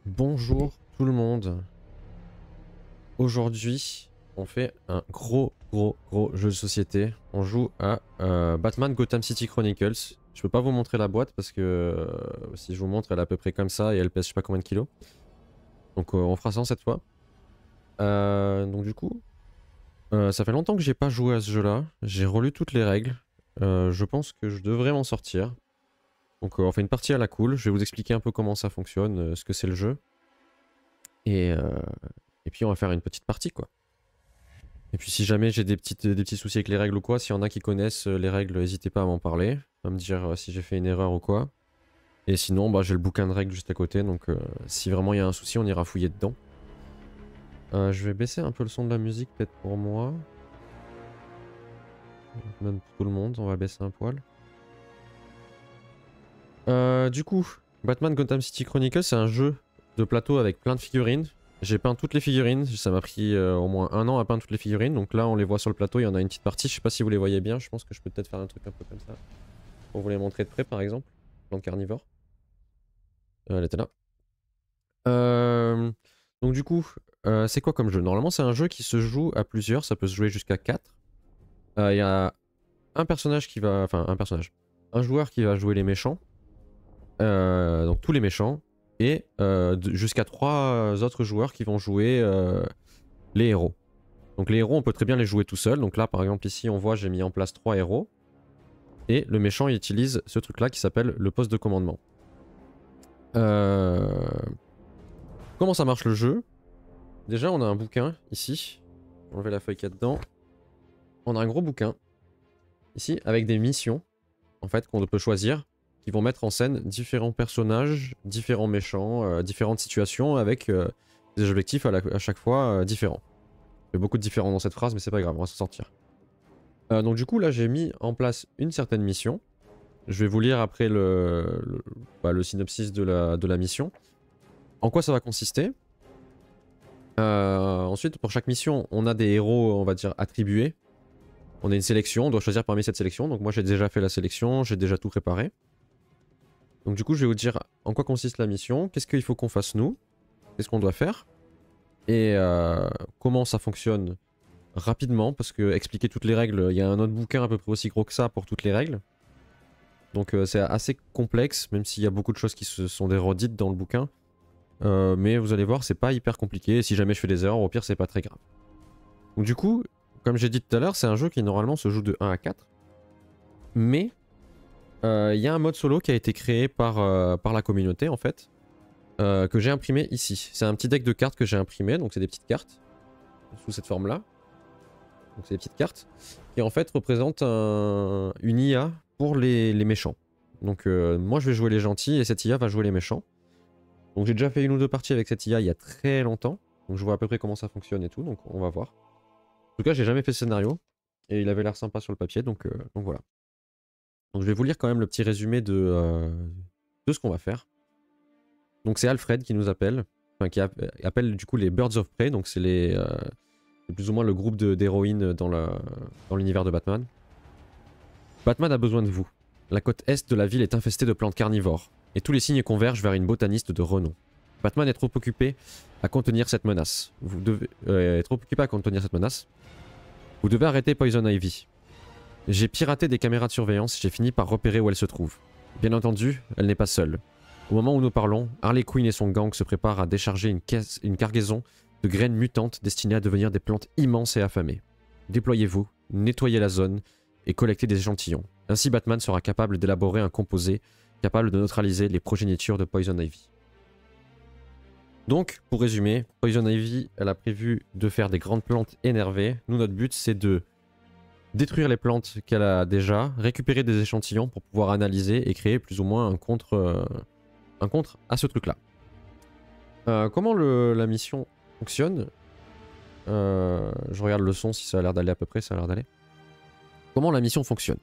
Bonjour tout le monde. Aujourd'hui, on fait un gros jeu de société. On joue à Batman Gotham City Chronicles. Je peux pas vous montrer la boîte parce que si je vous montre, elle est à peu près comme ça et elle pèse je sais pas combien de kilos. Donc on fera ça cette fois. Donc du coup, ça fait longtemps que j'ai pas joué à ce jeu-là. J'ai relu toutes les règles. Je pense que je devrais m'en sortir. Donc on fait une partie à la cool. Je vais vous expliquer un peu comment ça fonctionne, ce que c'est le jeu. Et, puis on va faire une petite partie quoi. Et puis si jamais j'ai des petits soucis avec les règles ou quoi, s'il y en a qui connaissent les règles, n'hésitez pas à m'en parler, à me dire si j'ai fait une erreur ou quoi. Et sinon, bah, j'ai le bouquin de règles juste à côté, donc si vraiment il y a un souci, on ira fouiller dedans. Je vais baisser un peu le son de la musique peut-être pour moi. Même pour tout le monde, on va baisser un poil. Du coup, Batman Gotham City Chronicles, c'est un jeu de plateau avec plein de figurines. J'ai peint toutes les figurines, ça m'a pris au moins 1 an à peindre toutes les figurines, donc là on les voit sur le plateau, il y en a une petite partie, je sais pas si vous les voyez bien, je pense que je peux peut-être faire un truc un peu comme ça. Pour vous les montrer de près par exemple, plante carnivore. Elle était là. Donc du coup, c'est quoi comme jeu? Normalement c'est un jeu qui se joue à plusieurs, ça peut se jouer jusqu'à 4. Il y a un personnage qui va... Enfin un personnage. Un joueur qui va jouer les méchants. Donc tous les méchants. Et jusqu'à 3 autres joueurs qui vont jouer les héros. Donc les héros on peut très bien les jouer tout seul. Donc là par exemple ici on voit j'ai mis en place 3 héros. Et le méchant il utilise ce truc là qui s'appelle le poste de commandement. Comment ça marche le jeu? Déjà on a un bouquin ici. Je vais enlever la feuille qu'il y a dedans. On a un gros bouquin. Ici avec des missions. En fait qu'on peut choisir. Qui vont mettre en scène différents personnages, différents méchants, différentes situations avec des objectifs à chaque fois différents. Il y a beaucoup de différents dans cette phrase mais c'est pas grave, on va s'en sortir. Donc du coup là j'ai mis en place une certaine mission. Je vais vous lire après le synopsis de la mission. En quoi ça va consister? Ensuite pour chaque mission on a des héros on va dire attribués. On a une sélection, on doit choisir parmi cette sélection. Donc moi j'ai déjà fait la sélection, j'ai déjà tout préparé. Donc du coup je vais vous dire en quoi consiste la mission, qu'est-ce qu'il faut qu'on fasse nous, qu'est-ce qu'on doit faire, et comment ça fonctionne rapidement, parce que expliquer toutes les règles, il y a un autre bouquin à peu près aussi gros que ça pour toutes les règles. Donc c'est assez complexe, même s'il y a beaucoup de choses qui se sont des redites dans le bouquin. Mais vous allez voir, c'est pas hyper compliqué, si jamais je fais des erreurs, au pire c'est pas très grave. Donc du coup, comme j'ai dit tout à l'heure, c'est un jeu qui normalement se joue de 1 à 4. Mais il y a un mode solo qui a été créé par la communauté en fait, que j'ai imprimé ici. C'est un petit deck de cartes que j'ai imprimé, donc c'est des petites cartes, sous cette forme-là. Donc c'est des petites cartes, qui en fait représentent une IA pour les méchants. Donc moi je vais jouer les gentils et cette IA va jouer les méchants. Donc j'ai déjà fait 1 ou 2 parties avec cette IA il y a très longtemps, donc je vois à peu près comment ça fonctionne et tout, donc on va voir. En tout cas j'ai jamais fait ce scénario, et il avait l'air sympa sur le papier, donc voilà. Donc je vais vous lire quand même le petit résumé de ce qu'on va faire. Donc c'est Alfred qui nous appelle, enfin qui appelle du coup les Birds of Prey, donc c'est plus ou moins le groupe d'héroïnes dans l'univers de Batman. Batman a besoin de vous. La côte est de la ville est infestée de plantes carnivores, et tous les signes convergent vers une botaniste de renom. Batman est trop occupé à contenir cette menace. Vous devez arrêter Poison Ivy. J'ai piraté des caméras de surveillance, j'ai fini par repérer où elle se trouve. Bien entendu, elle n'est pas seule. Au moment où nous parlons, Harley Quinn et son gang se préparent à décharger une cargaison de graines mutantes destinées à devenir des plantes immenses et affamées. Déployez-vous, nettoyez la zone et collectez des échantillons. Ainsi Batman sera capable d'élaborer un composé capable de neutraliser les progénitures de Poison Ivy. Donc, pour résumer, Poison Ivy, elle a prévu de faire des grandes plantes énervées. Nous, notre but, c'est de détruire les plantes qu'elle a déjà, récupérer des échantillons pour pouvoir analyser et créer plus ou moins un contre à ce truc-là. Comment la mission fonctionne? Je regarde le son si ça a l'air d'aller à peu près, ça a l'air d'aller. Comment la mission fonctionne?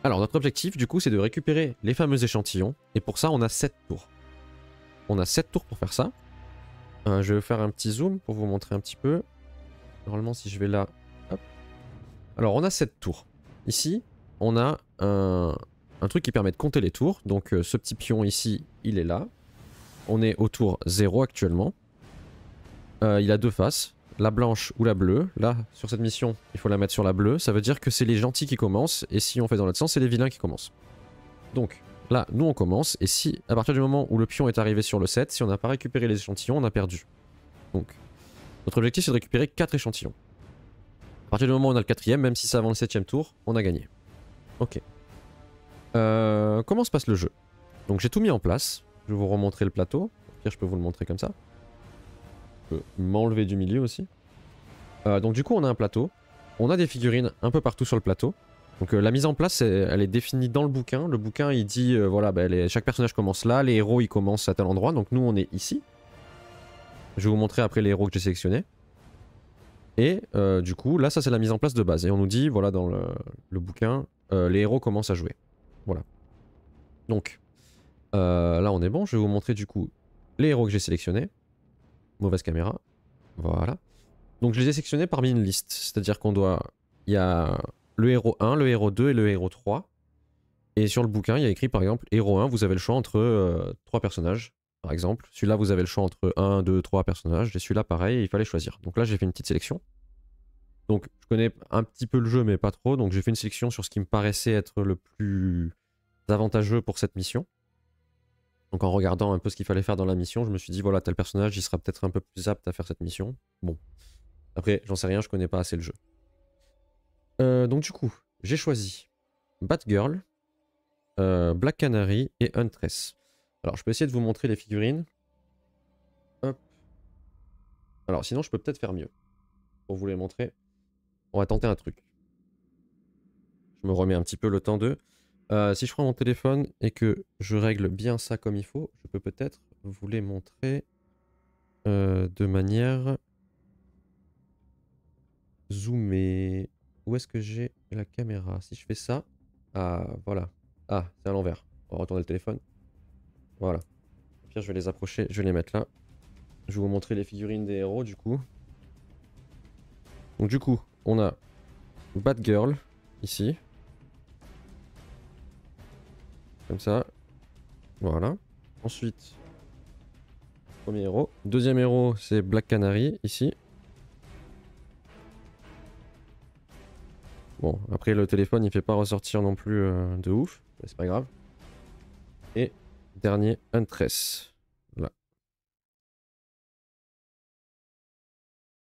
Alors notre objectif du coup c'est de récupérer les fameux échantillons, et pour ça on a 7 tours. On a 7 tours pour faire ça. Je vais faire un petit zoom pour vous montrer un petit peu. Normalement si je vais là... Hop. Alors on a 7 tours. Ici on a un truc qui permet de compter les tours. Donc ce petit pion ici il est là. on est au tour 0 actuellement. Il a deux faces, la blanche ou la bleue. Là, sur cette mission, il faut la mettre sur la bleue. Ça veut dire que c'est les gentils qui commencent, et si on fait dans l'autre sens, c'est les vilains qui commencent. Donc, là, nous on commence, et si, à partir du moment où le pion est arrivé sur le 7, si on n'a pas récupéré les échantillons, on a perdu. Donc, notre objectif c'est de récupérer 4 échantillons. À partir du moment où on a le 4ème, même si c'est avant le 7ème tour, on a gagné. Ok. Comment se passe le jeu? Donc j'ai tout mis en place. Je vais vous remontrer le plateau. Au pire, je peux vous le montrer comme ça. Je peux m'enlever du milieu aussi. Donc du coup, on a un plateau. On a des figurines un peu partout sur le plateau. Donc la mise en place, elle est définie dans le bouquin. Le bouquin, il dit, voilà, bah, chaque personnage commence là. Les héros, ils commencent à tel endroit. Donc nous, on est ici. Je vais vous montrer après les héros que j'ai sélectionnés. Et du coup, là, ça c'est la mise en place de base. Et on nous dit, voilà, dans le bouquin, les héros commencent à jouer. Voilà. Donc, là on est bon. Je vais vous montrer du coup les héros que j'ai sélectionnés. Mauvaise caméra. Voilà. Donc je les ai sélectionnés parmi une liste. C'est-à-dire qu'on doit... Il y a le héros 1, le héros 2 et le héros 3. Et sur le bouquin, il y a écrit par exemple, héros 1, vous avez le choix entre 3 personnages. Par exemple, celui-là, vous avez le choix entre 1, 2, 3 personnages. Et celui-là, pareil, il fallait choisir. Donc là, j'ai fait une petite sélection. Donc, je connais un petit peu le jeu, mais pas trop. Donc, j'ai fait une sélection sur ce qui me paraissait être le plus avantageux pour cette mission. Donc, en regardant un peu ce qu'il fallait faire dans la mission, je me suis dit, voilà, tel personnage, il sera peut-être un peu plus apte à faire cette mission. Bon. Après, j'en sais rien, je connais pas assez le jeu. Donc, du coup, j'ai choisi Batgirl, Black Canary et Huntress. Alors, je peux essayer de vous montrer les figurines. Hop. Alors, sinon, je peux peut-être faire mieux. Pour vous les montrer. On va tenter un truc. Je me remets un petit peu le temps de... si je prends mon téléphone et que je règle bien ça comme il faut, je peux peut-être vous les montrer de manière zoomée. Où est-ce que j'ai la caméra? Si je fais ça... Ah, voilà. Ah, c'est à l'envers. On va retourner le téléphone. Voilà. Au pire, je vais les approcher, je vais les mettre là. Je vais vous montrer les figurines des héros du coup. Donc du coup, on a Batgirl ici. Comme ça. Voilà. Ensuite, premier héros. Deuxième héros, c'est Black Canary ici. Bon, après le téléphone il fait pas ressortir non plus de ouf, mais c'est pas grave. Et dernier, Huntress. Là.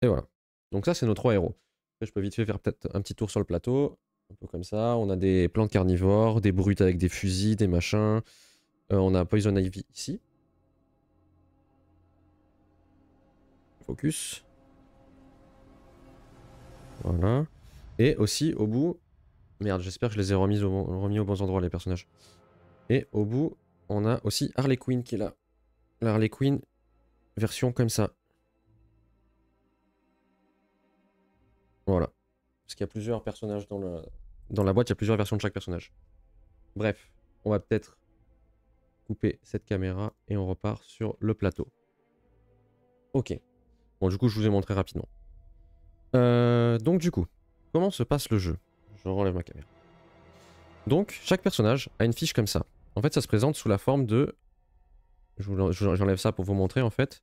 Et voilà. Donc ça c'est nos 3 héros. Après, je peux vite fait faire peut-être un petit tour sur le plateau. Un peu comme ça. On a des plantes carnivores, des brutes avec des fusils, des machins. On a Poison Ivy ici. Focus. Voilà. Et aussi au bout... Merde, j'espère que je les ai remis aux bons endroits les personnages. Et au bout, on a aussi Harley Quinn qui est là. La Harley Quinn, version comme ça. Voilà. Parce qu'il y a plusieurs personnages dans la boîte, il y a plusieurs versions de chaque personnage. Bref, on va peut-être couper cette caméra et on repart sur le plateau. Ok. Bon, du coup, je vous ai montré rapidement. Donc, du coup, comment se passe le jeu? Je relève ma caméra. Donc, chaque personnage a une fiche comme ça. En fait, ça se présente sous la forme de... J'enlève ça pour vous montrer, en fait.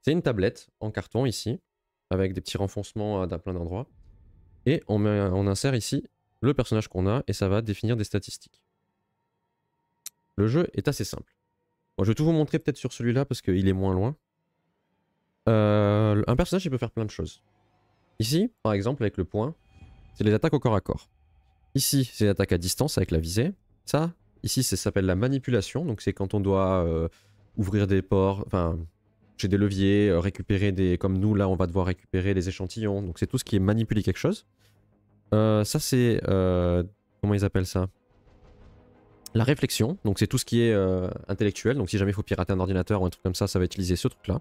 C'est une tablette en carton, ici, avec des petits renfoncements à plein d'endroits. Et on insère ici le personnage qu'on a, et ça va définir des statistiques. Le jeu est assez simple. Bon, je vais tout vous montrer peut-être sur celui-là, parce qu'il est moins loin. Un personnage, il peut faire plein de choses. Ici, par exemple, avec le point, c'est les attaques au corps à corps. Ici, c'est l'attaque à distance avec la visée. Ça, ici, ça s'appelle la manipulation. Donc c'est quand on doit ouvrir des ports, enfin, j'ai des leviers, récupérer des... Comme nous, là, on va devoir récupérer des échantillons. Donc c'est tout ce qui est manipuler quelque chose. Ça, c'est... comment ils appellent ça? La réflexion. Donc c'est tout ce qui est intellectuel. Donc si jamais il faut pirater un ordinateur ou un truc comme ça va utiliser ce truc-là.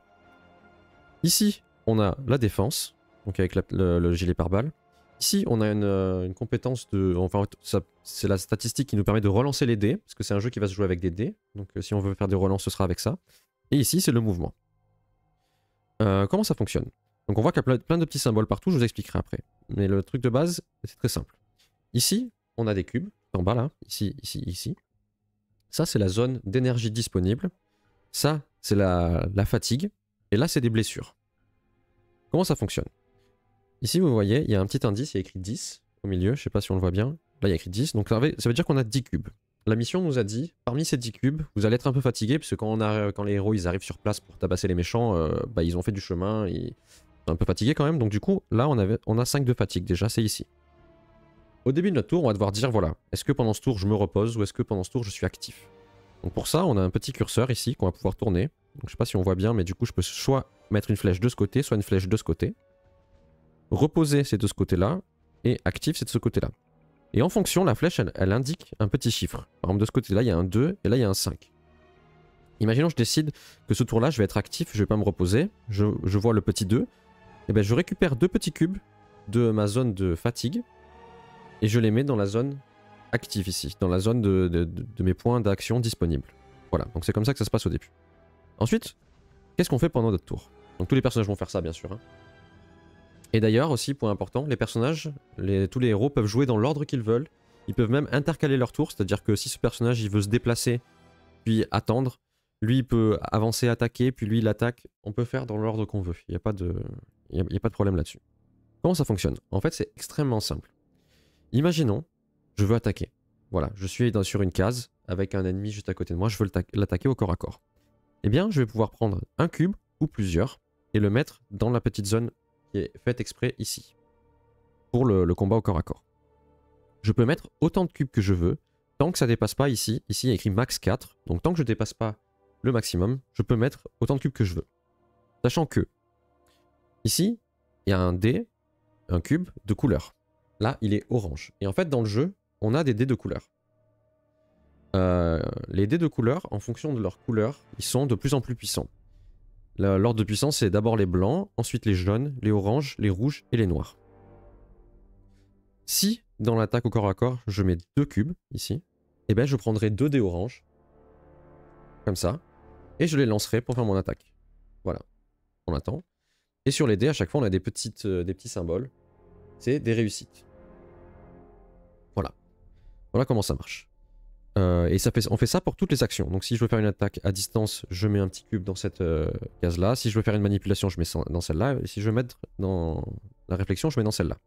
Ici, on a la défense. Donc avec le gilet pare-balles. Ici, on a une compétence de... Enfin, c'est la statistique qui nous permet de relancer les dés, parce que c'est un jeu qui va se jouer avec des dés. Donc si on veut faire des relances, ce sera avec ça. Et ici, c'est le mouvement. Comment ça fonctionne? Donc on voit qu'il y a plein de petits symboles partout, je vous expliquerai après. Mais le truc de base, c'est très simple. Ici, on a des cubes, en bas là, ici, ici, ici. Ça, c'est la zone d'énergie disponible Ça, c'est la fatigue. Et là, c'est des blessures. Comment ça fonctionne? Ici, vous voyez, il y a un petit indice, il y a écrit 10 au milieu. Je sais pas si on le voit bien. Là, il y a écrit 10. Donc ça veut dire qu'on a 10 cubes. La mission nous a dit, parmi ces 10 cubes, vous allez être un peu fatigué, puisque quand les héros ils arrivent sur place pour tabasser les méchants, bah, ils ont fait du chemin, ils sont un peu fatigués quand même. Donc du coup, là, on a 5 de fatigue déjà, c'est ici. Au début de notre tour, on va devoir dire, voilà, est-ce que pendant ce tour je me repose ou est-ce que pendant ce tour je suis actif? Donc pour ça, on a un petit curseur ici qu'on va pouvoir tourner. Donc je sais pas si on voit bien, mais du coup, je peux soit mettre une flèche de ce côté, soit une flèche de ce côté. Reposer, c'est de ce côté-là, et actif, c'est de ce côté-là. Et en fonction, la flèche, elle indique un petit chiffre. Par exemple, de ce côté-là, il y a un 2, et là, il y a un 5. Imaginons, je décide que ce tour-là, je vais être actif, je vais pas me reposer, je vois le petit 2, et ben je récupère 2 petits cubes de ma zone de fatigue, et je les mets dans la zone active ici, dans la zone de mes points d'action disponibles. Voilà, donc c'est comme ça que ça se passe au début. Ensuite, qu'est-ce qu'on fait pendant notre tour? Donc tous les personnages vont faire ça, bien sûr. Hein. Et d'ailleurs, aussi, point important, les personnages, tous les héros peuvent jouer dans l'ordre qu'ils veulent. Ils peuvent même intercaler leur tour, c'est-à-dire que si ce personnage il veut se déplacer, puis attendre, lui il peut avancer, attaquer, puis lui il attaque. On peut faire dans l'ordre qu'on veut. Il n'y a pas de problème là-dessus. Comment ça fonctionne? En fait, c'est extrêmement simple. Imaginons, je veux attaquer. Voilà, je suis sur une case avec un ennemi juste à côté de moi, je veux l'attaquer au corps à corps. Eh bien, je vais pouvoir prendre un cube ou plusieurs et le mettre dans la petite zone qui est faite exprès ici, pour le combat au corps à corps. Je peux mettre autant de cubes que je veux, tant que ça dépasse pas ici. Ici, il y a écrit max 4, donc tant que je dépasse pas le maximum, je peux mettre autant de cubes que je veux. Sachant que, ici, il y a un dé, un cube de couleur. Là, il est orange. Et en fait, dans le jeu, on a des dés de couleur. Les dés de couleur, en fonction de leur couleur, ils sont de plus en plus puissants. L'ordre de puissance, c'est d'abord les blancs, ensuite les jaunes, les oranges, les rouges et les noirs. Si, dans l'attaque au corps à corps, je mets 2 cubes, ici, eh ben je prendrai 2 dés oranges, comme ça, et je les lancerai pour faire mon attaque. Voilà, on attend. Et sur les dés, à chaque fois, on a des petits symboles. C'est des réussites. Voilà. Voilà comment ça marche. Et on fait ça pour toutes les actions. Donc si je veux faire une attaque à distance, je mets un petit cube dans cette case-là. Si je veux faire une manipulation, je mets dans celle-là. Et si je veux mettre dans la réflexion, je mets dans celle-là.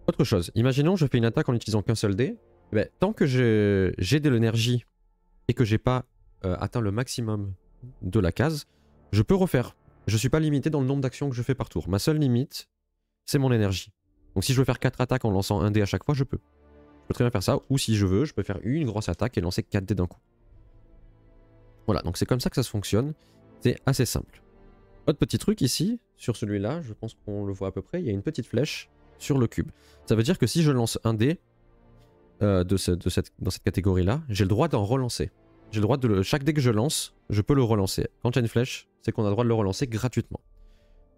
Autre chose, imaginons je fais une attaque en n'utilisant qu'un seul dé. Ben, tant que j'ai de l'énergie et que j'ai pas atteint le maximum de la case, je peux refaire. Je suis pas limité dans le nombre d'actions que je fais par tour. Ma seule limite, c'est mon énergie. Donc si je veux faire 4 attaques en lançant un dé à chaque fois, je peux. Je peux très bien faire ça, ou si je veux, je peux faire une grosse attaque et lancer 4 dés d'un coup. Voilà, donc c'est comme ça que ça se fonctionne. C'est assez simple. Autre petit truc ici, sur celui-là, je pense qu'on le voit à peu près, il y a une petite flèche sur le cube. Ça veut dire que si je lance un dé dans cette catégorie-là, j'ai le droit d'en relancer. J'ai le droit de chaque dé que je lance, je peux le relancer. Quand il y a une flèche, c'est qu'on a le droit de le relancer gratuitement.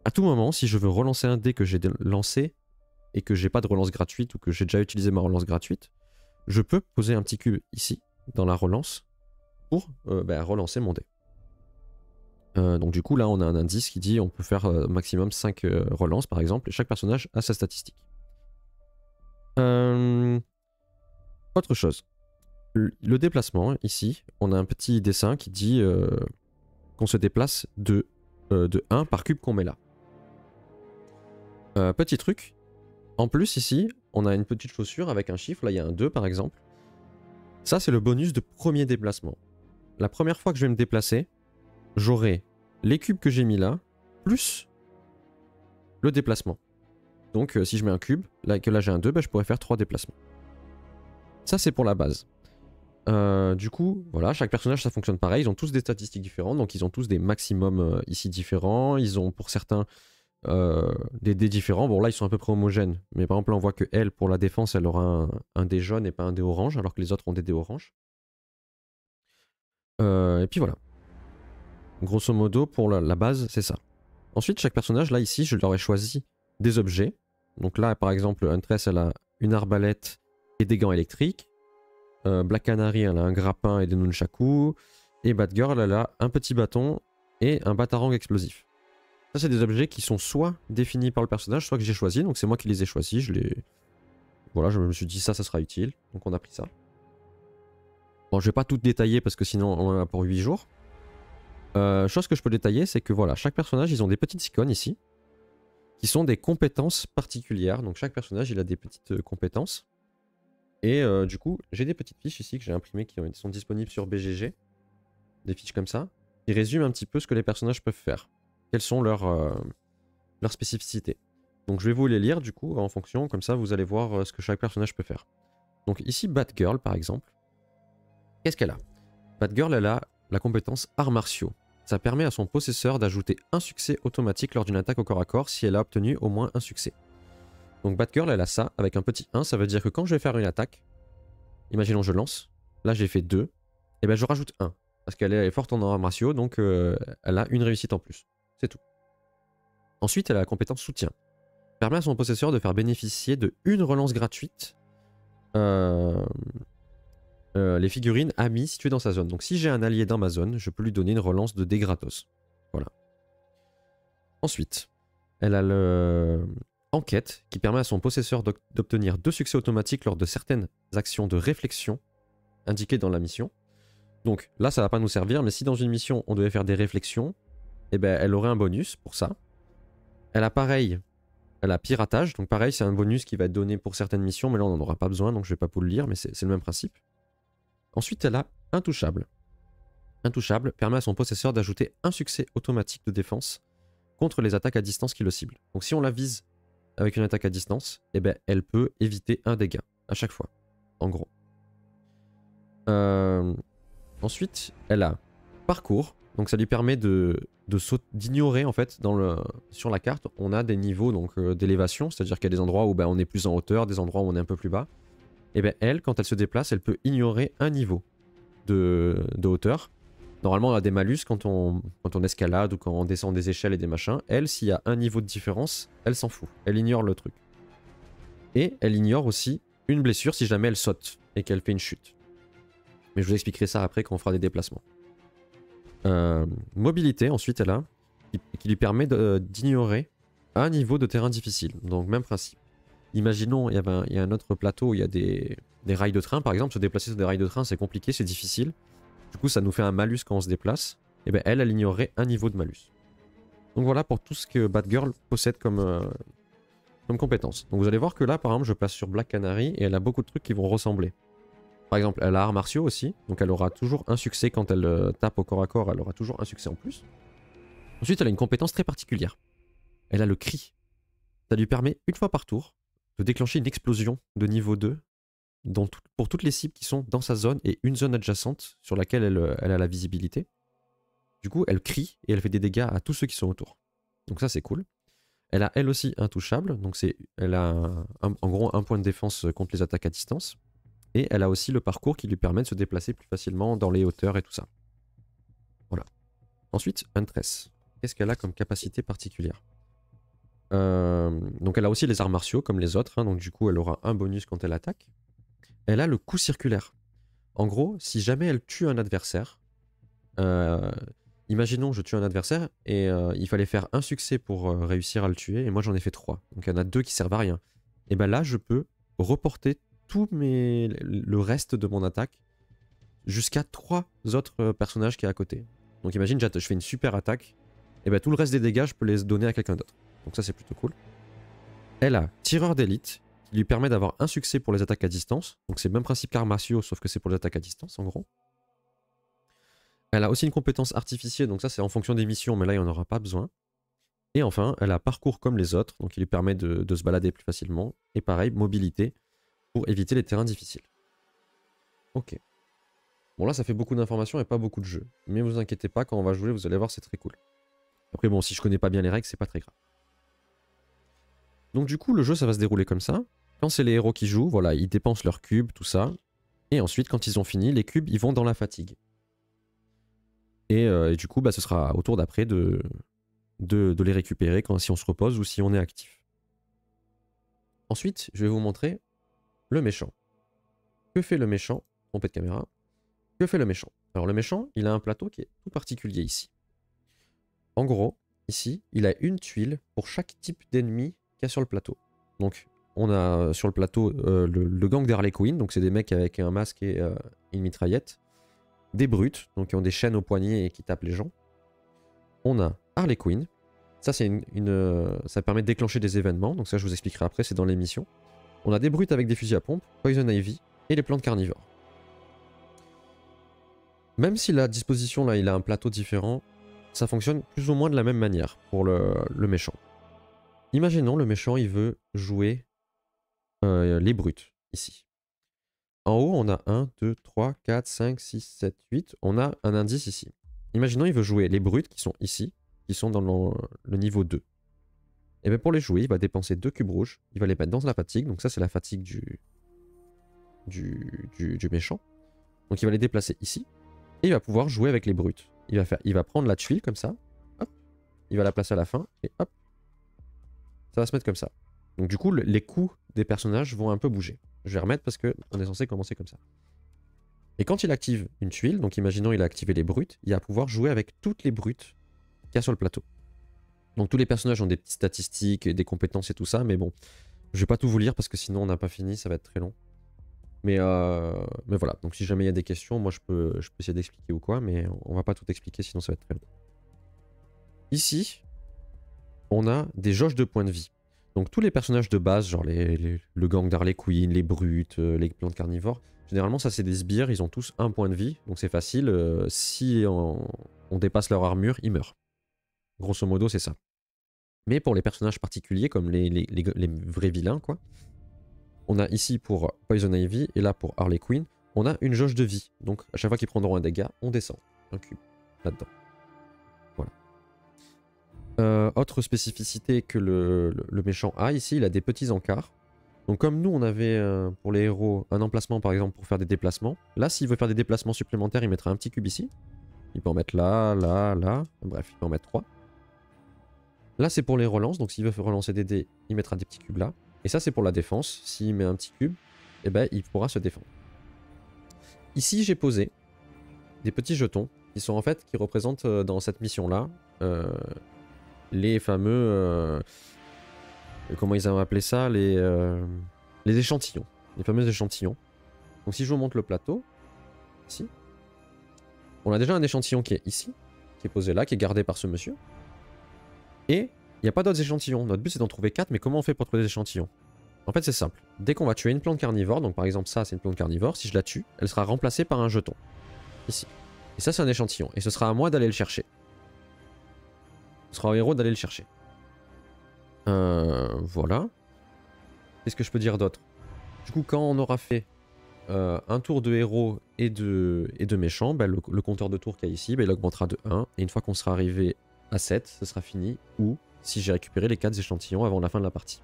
À tout moment, si je veux relancer un dé que j'ai lancé, et que j'ai pas de relance gratuite ou que j'ai déjà utilisé ma relance gratuite, je peux poser un petit cube ici, dans la relance, pour relancer mon dé. Donc du coup là on a un indice qui dit on peut faire maximum 5 relances par exemple, et chaque personnage a sa statistique. Autre chose, le déplacement, ici, on a un petit dessin qui dit qu'on se déplace de 1 par cube qu'on met là. Petit truc, en plus ici, on a une petite chaussure avec un chiffre, là il y a un 2 par exemple. Ça c'est le bonus de premier déplacement. La première fois que je vais me déplacer, j'aurai les cubes que j'ai mis là, plus le déplacement. Donc si je mets un cube, là j'ai un 2, je pourrais faire 3 déplacements. Ça c'est pour la base. Du coup, voilà, chaque personnage ça fonctionne pareil, ils ont tous des statistiques différentes, donc ils ont tous des maximums ici différents, ils ont pour certains des dés différents. Bon là ils sont à peu près homogènes, mais par exemple là on voit que elle pour la défense elle aura un dé jaune et pas un dé orange, alors que les autres ont des dés oranges. Et puis voilà. Grosso modo pour la base c'est ça. Ensuite chaque personnage là ici je leur ai choisi des objets. Donc là par exemple Huntress elle a une arbalète et des gants électriques. Black Canary elle a un grappin et des nunchaku. Et Batgirl elle a un petit bâton et un batarang explosif. Ça, c'est des objets qui sont soit définis par le personnage, soit que j'ai choisi. Donc c'est moi qui les ai choisis. Voilà, je me suis dit ça sera utile. Donc on a pris ça. Bon, je vais pas tout détailler parce que sinon on en a pour 8 jours. Chose que je peux détailler, c'est que voilà, chaque personnage, ils ont des petites icônes ici, qui sont des compétences particulières. Donc chaque personnage, il a des petites compétences. Et du coup, j'ai des petites fiches ici que j'ai imprimées qui sont disponibles sur BGG. Des fiches comme ça, qui résument un petit peu ce que les personnages peuvent faire. Quelles sont leurs spécificités. Donc je vais vous les lire du coup en fonction, comme ça vous allez voir ce que chaque personnage peut faire. Donc ici Batgirl par exemple, qu'est-ce qu'elle a? Batgirl, elle a la compétence arts martiaux. Ça permet à son possesseur d'ajouter un succès automatique lors d'une attaque au corps à corps si elle a obtenu au moins un succès. Donc Batgirl, elle a ça avec un petit 1, ça veut dire que quand je vais faire une attaque, imaginons je lance, là j'ai fait 2, et ben je rajoute 1, parce qu'elle est forte en arts martiaux, donc elle a une réussite en plus. C'est tout. Ensuite, elle a la compétence soutien. Permet à son possesseur de faire bénéficier de une relance gratuite les figurines amis situées dans sa zone. Donc si j'ai un allié dans ma zone, je peux lui donner une relance de dés gratos. Voilà. Ensuite, elle a le enquête qui permet à son possesseur d'obtenir 2 succès automatiques lors de certaines actions de réflexion indiquées dans la mission. Donc là, ça va pas nous servir, mais si dans une mission on devait faire des réflexions, eh ben, elle aurait un bonus pour ça. Elle a pareil, elle a piratage, donc pareil, c'est un bonus qui va être donné pour certaines missions, mais là on n'en aura pas besoin, donc je vais pas vous le lire, mais c'est le même principe. Ensuite, elle a intouchable. Intouchable permet à son possesseur d'ajouter un succès automatique de défense contre les attaques à distance qui le ciblent. Donc si on la vise avec une attaque à distance, eh ben, elle peut éviter un dégât à chaque fois, en gros. Ensuite, elle a parcours, donc ça lui permet d'ignorer en fait sur la carte, on a des niveaux d'élévation, c'est-à-dire qu'il y a des endroits où on est plus en hauteur, des endroits où on est un peu plus bas. Et bien elle, quand elle se déplace, elle peut ignorer un niveau de hauteur. Normalement, on a des malus quand on escalade ou quand on descend des échelles et des machins. Elle, s'il y a un niveau de différence, elle s'en fout. Elle ignore le truc. Et elle ignore aussi une blessure si jamais elle saute et qu'elle fait une chute. Mais je vous expliquerai ça après quand on fera des déplacements. Mobilité, ensuite, elle a, qui lui permet d'ignorer un niveau de terrain difficile. Donc, même principe. Imaginons, il y a un autre plateau où il y a des rails de train, par exemple. Se déplacer sur des rails de train, c'est compliqué, c'est difficile. Du coup, ça nous fait un malus quand on se déplace. Et bien, elle ignorait un niveau de malus. Donc voilà pour tout ce que Batgirl possède comme compétence. Donc vous allez voir que là, par exemple, je passe sur Black Canary et elle a beaucoup de trucs qui vont ressembler. Par exemple, elle a arts martiaux aussi. Donc elle aura toujours un succès quand elle tape au corps à corps. Elle aura toujours un succès en plus. Ensuite, elle a une compétence très particulière. Elle a le cri. Ça lui permet, une fois par tour, de déclencher une explosion de niveau 2 pour toutes les cibles qui sont dans sa zone et une zone adjacente sur laquelle elle a la visibilité. Du coup, elle crie et elle fait des dégâts à tous ceux qui sont autour. Donc ça, c'est cool. Elle a elle aussi intouchable, donc elle a en gros un point de défense contre les attaques à distance. Et elle a aussi le parcours qui lui permet de se déplacer plus facilement dans les hauteurs et tout ça. Voilà. Ensuite, Huntress. Qu'est-ce qu'elle a comme capacité particulière? Donc elle a aussi les arts martiaux comme les autres, hein, donc du coup elle aura un bonus quand elle attaque. Elle a le coup circulaire. En gros, si jamais elle tue un adversaire, imaginons je tue un adversaire et il fallait faire un succès pour réussir à le tuer et moi j'en ai fait 3. Donc il y en a 2 qui servent à rien. Et ben là je peux reporter le reste de mon attaque jusqu'à 3 autres personnages qui est à côté. Donc imagine je fais une super attaque et ben tout le reste des dégâts je peux les donner à quelqu'un d'autre. Donc ça c'est plutôt cool. Elle a tireur d'élite qui lui permet d'avoir un succès pour les attaques à distance. Donc c'est le même principe qu'arts martiaux sauf que c'est pour les attaques à distance en gros. Elle a aussi une compétence artificielle, donc ça c'est en fonction des missions, mais là il n'y en aura pas besoin. Et enfin, elle a parcours comme les autres, donc il lui permet de se balader plus facilement. Et pareil, mobilité pour éviter les terrains difficiles. Ok. Bon là ça fait beaucoup d'informations et pas beaucoup de jeux. Mais vous inquiétez pas, quand on va jouer, vous allez voir, c'est très cool. Après bon, si je connais pas bien les règles, c'est pas très grave. Donc du coup, le jeu ça va se dérouler comme ça. Quand c'est les héros qui jouent, voilà, ils dépensent leurs cubes, tout ça. Et ensuite, quand ils ont fini, les cubes, ils vont dans la fatigue. Et du coup, ce sera au tour d'après de les récupérer si on se repose ou si on est actif. Ensuite, je vais vous montrer le méchant. Que fait le méchant? Trompé de caméra. Que fait le méchant? Alors le méchant, il a un plateau qui est tout particulier ici. En gros, ici, il a une tuile pour chaque type d'ennemi qu'il y a sur le plateau. Donc, on a sur le plateau le gang d'Harley Quinn, donc c'est des mecs avec un masque et une mitraillette. Des brutes, donc qui ont des chaînes au poignet et qui tapent les gens. on a Harley Quinn. Ça, ça permet de déclencher des événements. Donc ça, je vous expliquerai après, c'est dans l'émission. On a des brutes avec des fusils à pompe, Poison Ivy et les plantes carnivores. Même si la disposition, là, il a un plateau différent, ça fonctionne plus ou moins de la même manière pour le méchant. Imaginons, le méchant, il veut jouer les brutes, ici. En haut, on a 1, 2, 3, 4, 5, 6, 7, 8. On a un indice ici. Imaginons, il veut jouer les brutes qui sont ici, qui sont dans le niveau 2. Et bien pour les jouer, il va dépenser 2 cubes rouges. Il va les mettre dans la fatigue. Donc ça, c'est la fatigue du méchant. Donc il va les déplacer ici. Et il va pouvoir jouer avec les brutes. Il va prendre la tuile comme ça. Hop. Il va la placer à la fin. Et hop. Ça va se mettre comme ça. Donc du coup, les coups des personnages vont un peu bouger. Je vais remettre parce qu'on est censé commencer comme ça. Et quand il active une tuile, donc imaginons il a activé les brutes, il va pouvoir jouer avec toutes les brutes qu'il y a sur le plateau. Donc tous les personnages ont des petites statistiques, des compétences et tout ça, mais bon, je vais pas tout vous lire parce que sinon on n'a pas fini, ça va être très long. Mais voilà, donc si jamais il y a des questions, moi je peux essayer d'expliquer ou quoi, mais on va pas tout expliquer sinon ça va être très long. Ici, on a des jauges de points de vie. Donc tous les personnages de base, genre le gang d'Harley Quinn, les brutes, les plantes carnivores, généralement ça c'est des sbires, ils ont tous un point de vie, donc c'est facile, si on dépasse leur armure, ils meurent. Grosso modo c'est ça. Mais pour les personnages particuliers, comme les vrais vilains, quoi, on a ici pour Poison Ivy et là pour Harley Quinn, on a une jauge de vie. Donc à chaque fois qu'ils prendront un dégât, on descend un cube là-dedans. Voilà. Autre spécificité que le méchant a ici, il a des petits encarts. Donc comme nous on avait pour les héros un emplacement par exemple pour faire des déplacements, là s'il veut faire des déplacements supplémentaires il mettra un petit cube ici. Il peut en mettre là, là, là, bref il peut en mettre 3. Là c'est pour les relances, donc s'il veut relancer des dés, il mettra des petits cubes là. Et ça c'est pour la défense, s'il met un petit cube, eh ben, il pourra se défendre. Ici j'ai posé des petits jetons qui sont en fait, qui représentent dans cette mission là, les fameux... comment ils ont appelé ça, les échantillons. Les fameux échantillons. Donc si je vous montre le plateau, ici, on a déjà un échantillon qui est ici, qui est posé là, qui est gardé par ce monsieur. Et il n'y a pas d'autres échantillons. Notre but c'est d'en trouver 4, mais comment on fait pour trouver des échantillons? En fait c'est simple. Dès qu'on va tuer une plante carnivore, donc par exemple ça c'est une plante carnivore, si je la tue, elle sera remplacée par un jeton. Ici. Et ça c'est un échantillon. Et ce sera à moi d'aller le chercher. Ce sera au héros d'aller le chercher. Voilà. Qu'est-ce que je peux dire d'autre? Du coup, quand on aura fait un tour de héros et de méchants, bah, le compteur de tours qu'il y a ici, bah, il augmentera de 1. Et une fois qu'on sera arrivé à 7, ce sera fini. Ou si j'ai récupéré les 4 échantillons avant la fin de la partie.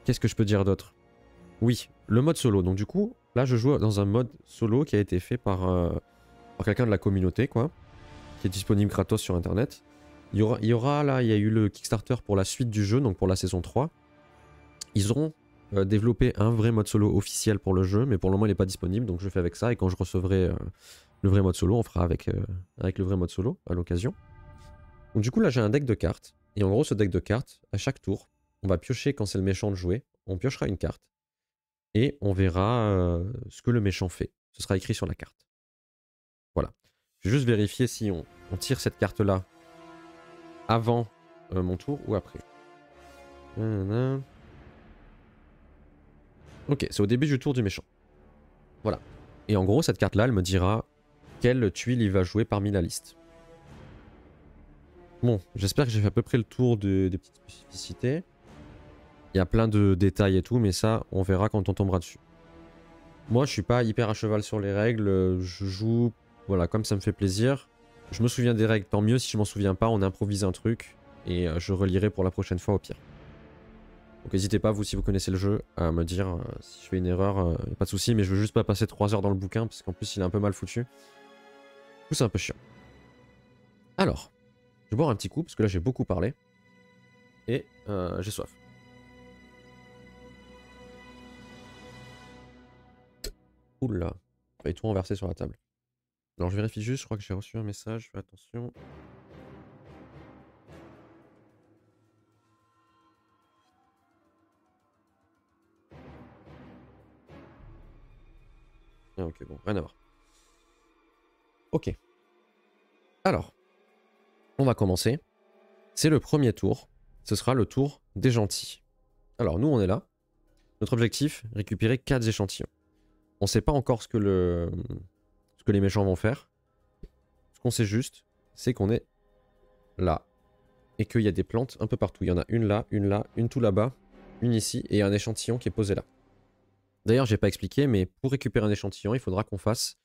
Qu'est-ce que je peux dire d'autre? Oui, le mode solo. Donc du coup, là je joue dans un mode solo qui a été fait par quelqu'un de la communauté, quoi. Qui est disponible gratos sur internet. Il y aura là, il y a eu le Kickstarter pour la suite du jeu, donc pour la saison 3. Ils auront développé un vrai mode solo officiel pour le jeu, mais pour le moment il n'est pas disponible, donc je fais avec ça, et quand je recevrai le vrai mode solo, on fera avec le vrai mode solo à l'occasion. Donc du coup là j'ai un deck de cartes, et en gros ce deck de cartes, à chaque tour, on va piocher quand c'est le méchant de jouer, on piochera une carte, et on verra ce que le méchant fait. Ce sera écrit sur la carte. Voilà. Je vais juste vérifier si on tire cette carte-là avant mon tour ou après. Ok, c'est au début du tour du méchant. Voilà. Et en gros, cette carte-là, elle me dira quelle tuile il va jouer parmi la liste. Bon, j'espère que j'ai fait à peu près le tour des petites spécificités. Il y a plein de détails et tout, mais ça, on verra quand on tombera dessus. Moi, je suis pas hyper à cheval sur les règles. Je joue, voilà, comme ça me fait plaisir. Je me souviens des règles, tant mieux. Si je m'en souviens pas, on improvise un truc. Et je relirai pour la prochaine fois au pire. Donc n'hésitez pas, vous, si vous connaissez le jeu, à me dire si je fais une erreur, pas de souci, mais je veux juste pas passer 3 heures dans le bouquin, parce qu'en plus il est un peu mal foutu. Du coup c'est un peu chiant. Alors, je vais boire un petit coup, parce que là j'ai beaucoup parlé. Et j'ai soif. Oula, j'ai failli tout renverser sur la table. Alors je vérifie juste, je crois que j'ai reçu un message, fais attention. Ah ok, bon, rien à voir. Ok. Alors, On va commencer. C'est le premier tour. Ce sera le tour des gentils. Alors nous on est là. Notre objectif, récupérer 4 échantillons. On ne sait pas encore ce que les méchants vont faire. Ce qu'on sait juste, c'est qu'on est là. Et qu'il y a des plantes un peu partout. Il y en a une là, une tout là-bas, une ici, et un échantillon qui est posé là. D'ailleurs, j'ai pas expliqué, mais pour récupérer un échantillon, il faudra qu'on fasse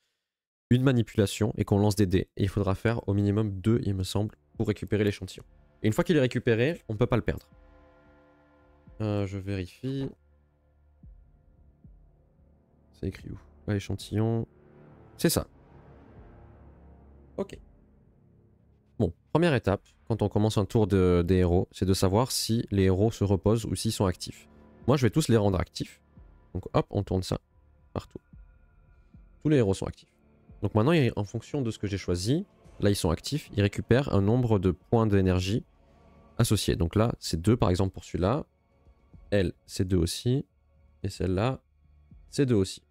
une manipulation et qu'on lance des dés. Et il faudra faire au minimum 2, il me semble, pour récupérer l'échantillon. Et une fois qu'il est récupéré, on ne peut pas le perdre. Je vérifie. C'est écrit où? Là, l'échantillon. C'est ça. Ok. Bon, première étape, quand on commence un tour des héros, c'est de savoir si les héros se reposent ou s'ils sont actifs. Moi, je vais tous les rendre actifs. Donc hop, on tourne ça partout. Tous les héros sont actifs. Donc maintenant, en fonction de ce que j'ai choisi, là ils sont actifs, ils récupèrent un nombre de points d'énergie associés. Donc là, c'est 2 par exemple pour celui-là. Elle, c'est 2 aussi. Et celle-là, c'est 2 aussi.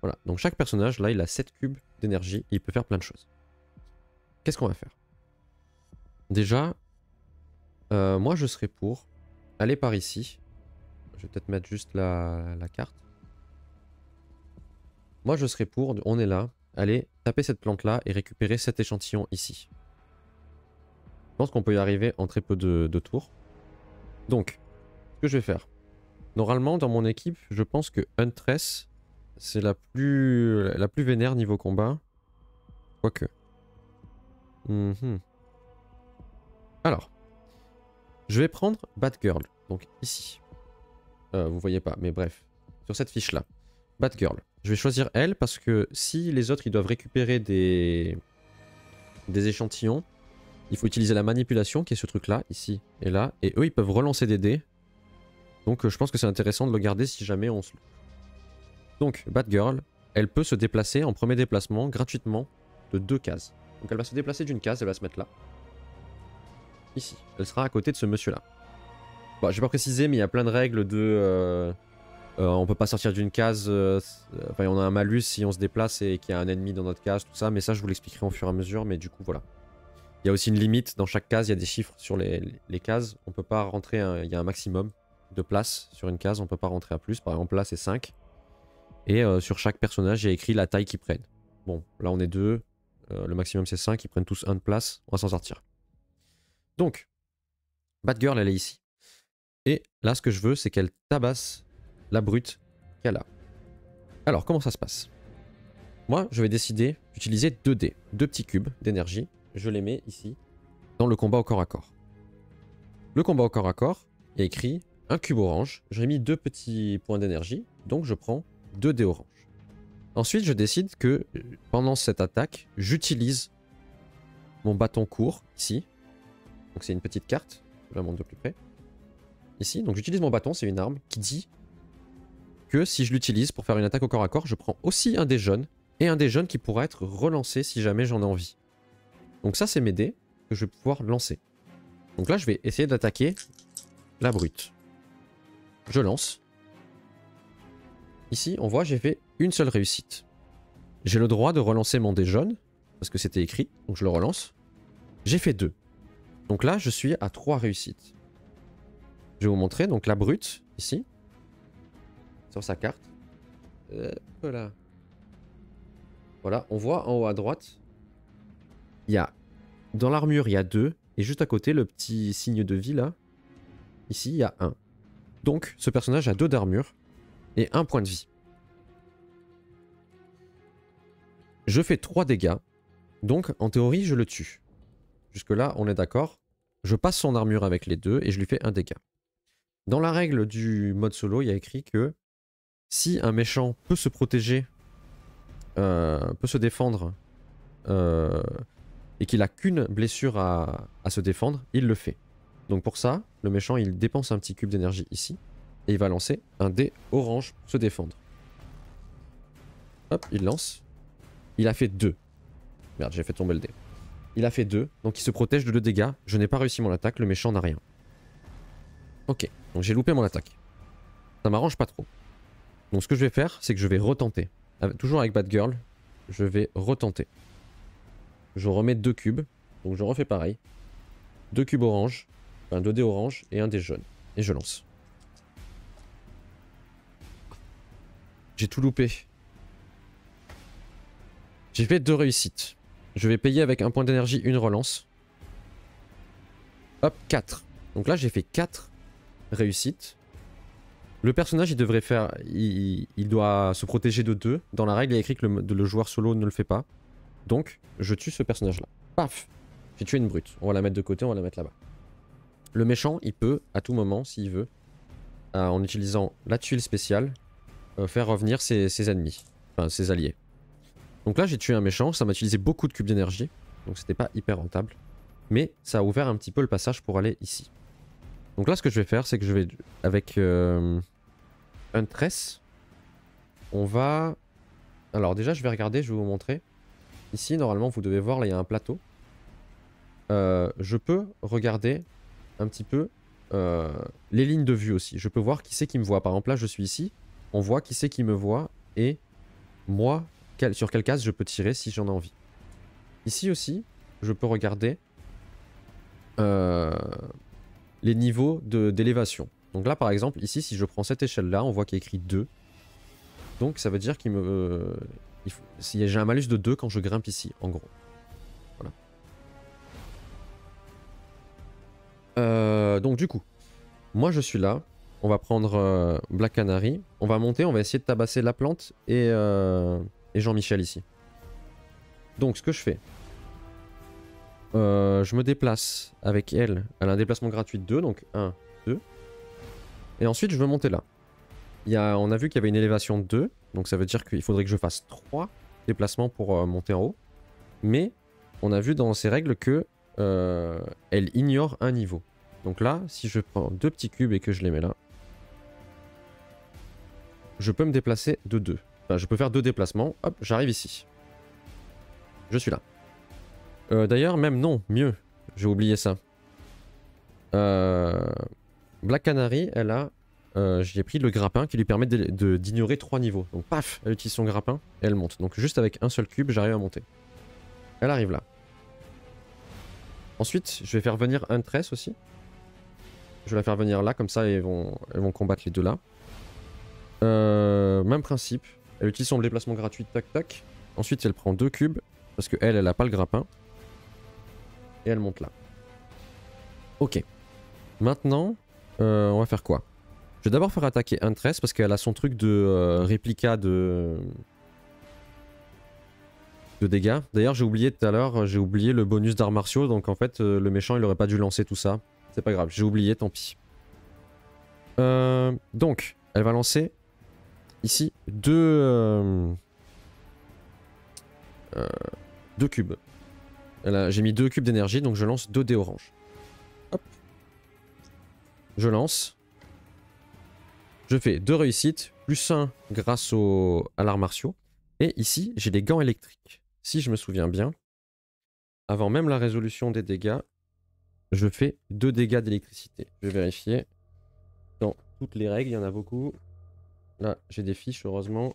Voilà, donc chaque personnage, là, il a 7 cubes d'énergie et il peut faire plein de choses. Qu'est-ce qu'on va faire? Déjà, moi je serais pour aller par ici. Je vais peut-être mettre juste la carte. Moi je serais pour, on est là, aller taper cette plante-là et récupérer cet échantillon ici. Je pense qu'on peut y arriver en très peu de tours. Donc, ce que je vais faire. Normalement, dans mon équipe, je pense que Huntress, c'est la plus vénère niveau combat. Quoique. Alors, je vais prendre Batgirl, donc ici. Vous voyez pas, mais bref. Sur cette fiche-là. Batgirl. Je vais choisir elle parce que si les autres ils doivent récupérer des échantillons, il faut utiliser la manipulation qui est ce truc-là, ici et là. Et eux ils peuvent relancer des dés. Donc je pense que c'est intéressant de le garder si jamais on se loupe. Donc Batgirl, elle peut se déplacer en premier déplacement gratuitement de 2 cases. Donc elle va se déplacer d'une case, elle va se mettre là. Ici. Elle sera à côté de ce monsieur-là. Bon, je vais pas préciser, mais il y a plein de règles de... on peut pas sortir d'une case, enfin on a un malus si on se déplace et qu'il y a un ennemi dans notre case, tout ça, mais ça je vous l'expliquerai au fur et à mesure, mais du coup voilà. Il y a aussi une limite, dans chaque case il y a des chiffres sur les cases, on peut pas rentrer, il y a un maximum de place sur une case, on peut pas rentrer à plus, par exemple là c'est 5. Et sur chaque personnage il y a écrit la taille qu'ils prennent. Bon, là on est 2, le maximum c'est 5, ils prennent tous 1 de place, on va s'en sortir. Donc, Batgirl elle est ici. Et là ce que je veux c'est qu'elle tabasse la brute qu'elle a. Alors, comment ça se passe? Moi, je vais décider d'utiliser 2 dés, 2 petits cubes d'énergie. Je les mets ici, dans le combat au corps à corps. Le combat au corps à corps, il y a écrit un cube orange. J'ai mis 2 petits points d'énergie, donc je prends 2 dés orange. Ensuite, je décide que pendant cette attaque, j'utilise mon bâton court, ici. Donc c'est une petite carte, je la montre de plus près. Ici, donc j'utilise mon bâton, c'est une arme qui dit que si je l'utilise pour faire une attaque au corps à corps, je prends aussi un dé jaune, et un dé jaune qui pourra être relancé si jamais j'en ai envie. Donc ça c'est mes dés que je vais pouvoir lancer. Donc là je vais essayer d'attaquer la brute. Je lance. Ici on voit j'ai fait une seule réussite. J'ai le droit de relancer mon dé jaune, parce que c'était écrit, donc je le relance. J'ai fait 2. Donc là je suis à 3 réussites. Je vais vous montrer, donc la brute, ici, sur sa carte. Voilà. Voilà, on voit en haut à droite, il y a, dans l'armure, il y a 2, et juste à côté, le petit signe de vie là, ici, il y a 1. Donc, ce personnage a 2 d'armure et 1 point de vie. Je fais 3 dégâts, donc en théorie, je le tue. Jusque là, on est d'accord. Je passe son armure avec les 2 et je lui fais 1 dégât. Dans la règle du mode solo, il y a écrit que si un méchant peut se protéger, peut se défendre, et qu'il a qu'une blessure à se défendre, il le fait. Donc pour ça, le méchant il dépense un petit cube d'énergie ici, et il va lancer un dé orange pour se défendre. Hop, il lance. Il a fait 2. Merde, j'ai fait tomber le dé. Il a fait 2, donc il se protège de 2 dégâts. Je n'ai pas réussi mon attaque, le méchant n'a rien. Ok, donc j'ai loupé mon attaque. Ça m'arrange pas trop. Donc ce que je vais faire, c'est que je vais retenter. Toujours avec Batgirl, je vais retenter. Je remets 2 cubes. Donc je refais pareil. 2 cubes orange, enfin 2 dés orange et un dé jaune. Et je lance. J'ai tout loupé. J'ai fait 2 réussites. Je vais payer avec un point d'énergie une relance. Hop, 4. Donc là j'ai fait 4 réussites. Le personnage il devrait faire... Il doit se protéger de 2. Dans la règle il y a écrit que le joueur solo ne le fait pas. Donc je tue ce personnage là. Paf! J'ai tué une brute. On va la mettre de côté, on va la mettre là-bas. Le méchant il peut à tout moment s'il veut, en utilisant la tuile spéciale, faire revenir ses ennemis. Enfin ses alliés. Donc là j'ai tué un méchant, ça m'a utilisé beaucoup de cubes d'énergie. Donc c'était pas hyper rentable. Mais ça a ouvert un petit peu le passage pour aller ici. Donc là ce que je vais faire c'est que je vais avec Huntress. On va... Alors déjà je vais regarder, je vais vous montrer. Ici normalement vous devez voir là il y a un plateau. Je peux regarder un petit peu les lignes de vue aussi. Je peux voir qui c'est qui me voit. Par exemple là je suis ici. On voit qui c'est qui me voit et moi sur quelle case je peux tirer si j'en ai envie. Ici aussi je peux regarder les niveaux d'élévation. Donc là par exemple ici si je prends cette échelle là on voit qu'il y a écrit 2. Donc ça veut dire qu'il me... j'ai un malus de 2 quand je grimpe ici en gros. Voilà. Donc du coup, moi je suis là. On va prendre Black Canary. On va monter, on va essayer de tabasser la plante et Jean-Michel ici. Donc ce que je fais, je me déplace avec elle. Elle a un déplacement gratuit de 2, donc 1, 2. Et ensuite je veux monter là. On a vu qu'il y avait une élévation de 2, donc ça veut dire qu'il faudrait que je fasse 3 déplacements pour monter en haut. Mais on a vu dans ces règles que elle ignore un niveau. Donc là, si je prends 2 petits cubes et que je les mets là, je peux me déplacer de 2. Enfin, je peux faire 2 déplacements. Hop, j'arrive ici. Je suis là. D'ailleurs, même non, mieux. J'ai oublié ça. Black Canary, elle a... J'y ai pris le grappin qui lui permet d'ignorer 3 niveaux. Donc paf, elle utilise son grappin et elle monte. Donc juste avec un seul cube, j'arrive à monter. Elle arrive là. Ensuite, je vais faire venir Huntress aussi. Je vais la faire venir là, comme ça elles vont combattre les deux là. Même principe. Elle utilise son déplacement gratuit, tac tac. Ensuite, elle prend 2 cubes, parce qu'elle, elle a pas le grappin. Et elle monte là. Ok. Maintenant, on va faire quoi? Je vais d'abord faire attaquer Huntress, parce qu'elle a son truc de réplica de dégâts. D'ailleurs, j'ai oublié tout à l'heure, j'ai oublié le bonus d'arts martiaux, donc en fait, le méchant, il aurait pas dû lancer tout ça. C'est pas grave, j'ai oublié, tant pis. Donc, elle va lancer ici 2 cubes. J'ai mis 2 cubes d'énergie, donc je lance 2 dés orange. Hop. Je lance. Je fais 2 réussites, plus 1 grâce à l'art martiaux. Et ici, j'ai les gants électriques. Si je me souviens bien, avant même la résolution des dégâts, je fais 2 dégâts d'électricité. Je vais vérifier. Dans toutes les règles, il y en a beaucoup. Là, j'ai des fiches, heureusement.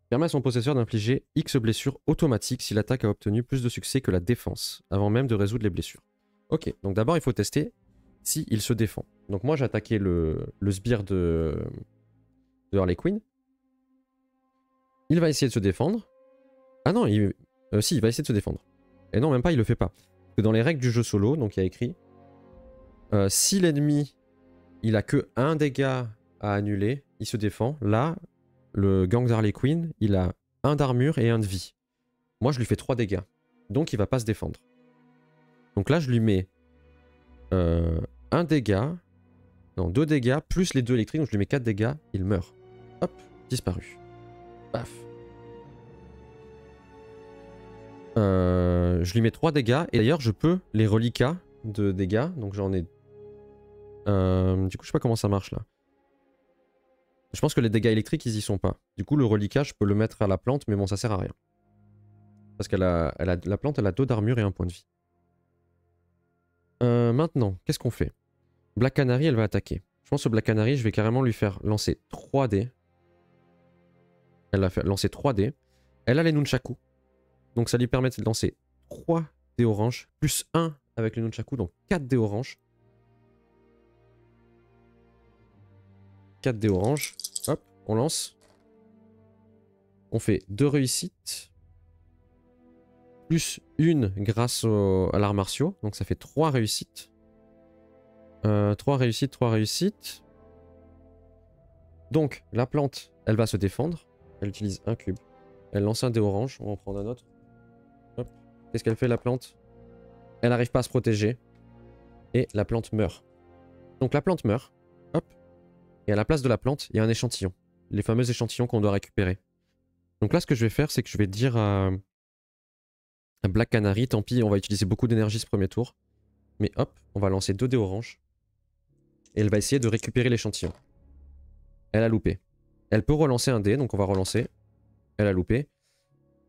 Permet à son possesseur d'infliger X blessures automatiques si l'attaque a obtenu plus de succès que la défense, avant même de résoudre les blessures. Ok, donc d'abord, il faut tester si il se défend. Donc moi, j'ai attaqué le sbire de Harley Quinn. Il va essayer de se défendre. Ah non, si, il va essayer de se défendre. Et non, même pas, il le fait pas. Parce que dans les règles du jeu solo, donc il y a écrit si l'ennemi, il a que 1 dégât à annuler, il se défend. Là, le gang d'Harley Quinn, il a 1 d'armure et 1 de vie. Moi, je lui fais 3 dégâts. Donc, il va pas se défendre. Donc là, je lui mets 1 dégât. Non, 2 dégâts, plus les 2 électriques. Donc, je lui mets 4 dégâts. Il meurt. Hop, disparu. Paf. Je lui mets 3 dégâts. Et d'ailleurs, je peux les reliquats de dégâts. Donc, j'en ai... du coup, je sais pas comment ça marche là. Je pense que les dégâts électriques, ils y sont pas. Du coup, le reliquat, je peux le mettre à la plante, mais bon, ça sert à rien. Parce qu'elle la plante, elle a 2 d'armure et 1 point de vie. Maintenant, qu'est-ce qu'on fait? Black Canary, elle va attaquer. Je pense que Black Canary, je vais carrément lui faire lancer 3 dés. Elle va faire lancer 3 dés. Elle a les nunchaku. Donc ça lui permet de lancer 3 dés orange, plus 1 avec le nunchaku, donc 4 dés orange. 4 dés orange, hop, on lance. On fait 2 réussites, plus 1 grâce à l'art martiaux, donc ça fait 3 réussites. 3 réussites, 3 réussites. Donc la plante, elle va se défendre, elle utilise un cube. Elle lance un dé orange, on va en prendre un autre. Qu'est-ce qu'elle fait la plante? Elle n'arrive pas à se protéger. Et la plante meurt. Donc la plante meurt. Hop. Et à la place de la plante, il y a un échantillon. Les fameux échantillons qu'on doit récupérer. Donc là, ce que je vais faire, c'est que je vais dire à Black Canary, tant pis, on va utiliser beaucoup d'énergie ce premier tour. Mais hop, on va lancer 2 dés orange. Et elle va essayer de récupérer l'échantillon. Elle a loupé. Elle peut relancer un dé, donc on va relancer. Elle a loupé.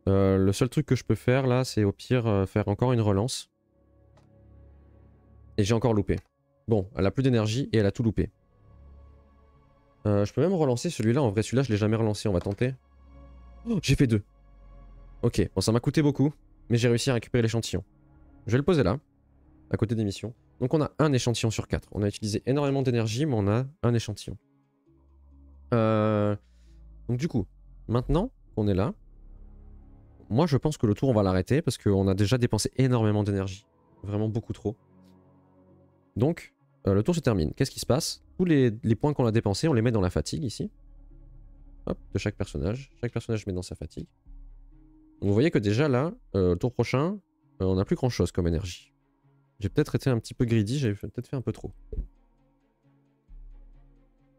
Le seul truc que je peux faire là, c'est au pire faire encore une relance. Et j'ai encore loupé. Bon, elle a plus d'énergie et elle a tout loupé. Je peux même relancer celui-là. En vrai, celui-là, je l'ai jamais relancé. On va tenter. Oh, j'ai fait 2. Ok, bon, ça m'a coûté beaucoup. Mais j'ai réussi à récupérer l'échantillon. Je vais le poser là, à côté des missions. Donc on a un échantillon sur 4. On a utilisé énormément d'énergie, mais on a un échantillon. Donc du coup, maintenant qu'on est là, moi je pense que le tour on va l'arrêter parce qu'on a déjà dépensé énormément d'énergie. Vraiment beaucoup trop. Donc le tour se termine. Qu'est-ce qui se passe? Tous les points qu'on a dépensés, on les met dans la fatigue ici. Hop, de chaque personnage. Chaque personnage met dans sa fatigue. Donc vous voyez que déjà là, le tour prochain, on n'a plus grand chose comme énergie. J'ai peut-être été un petit peu greedy, j'ai peut-être fait un peu trop.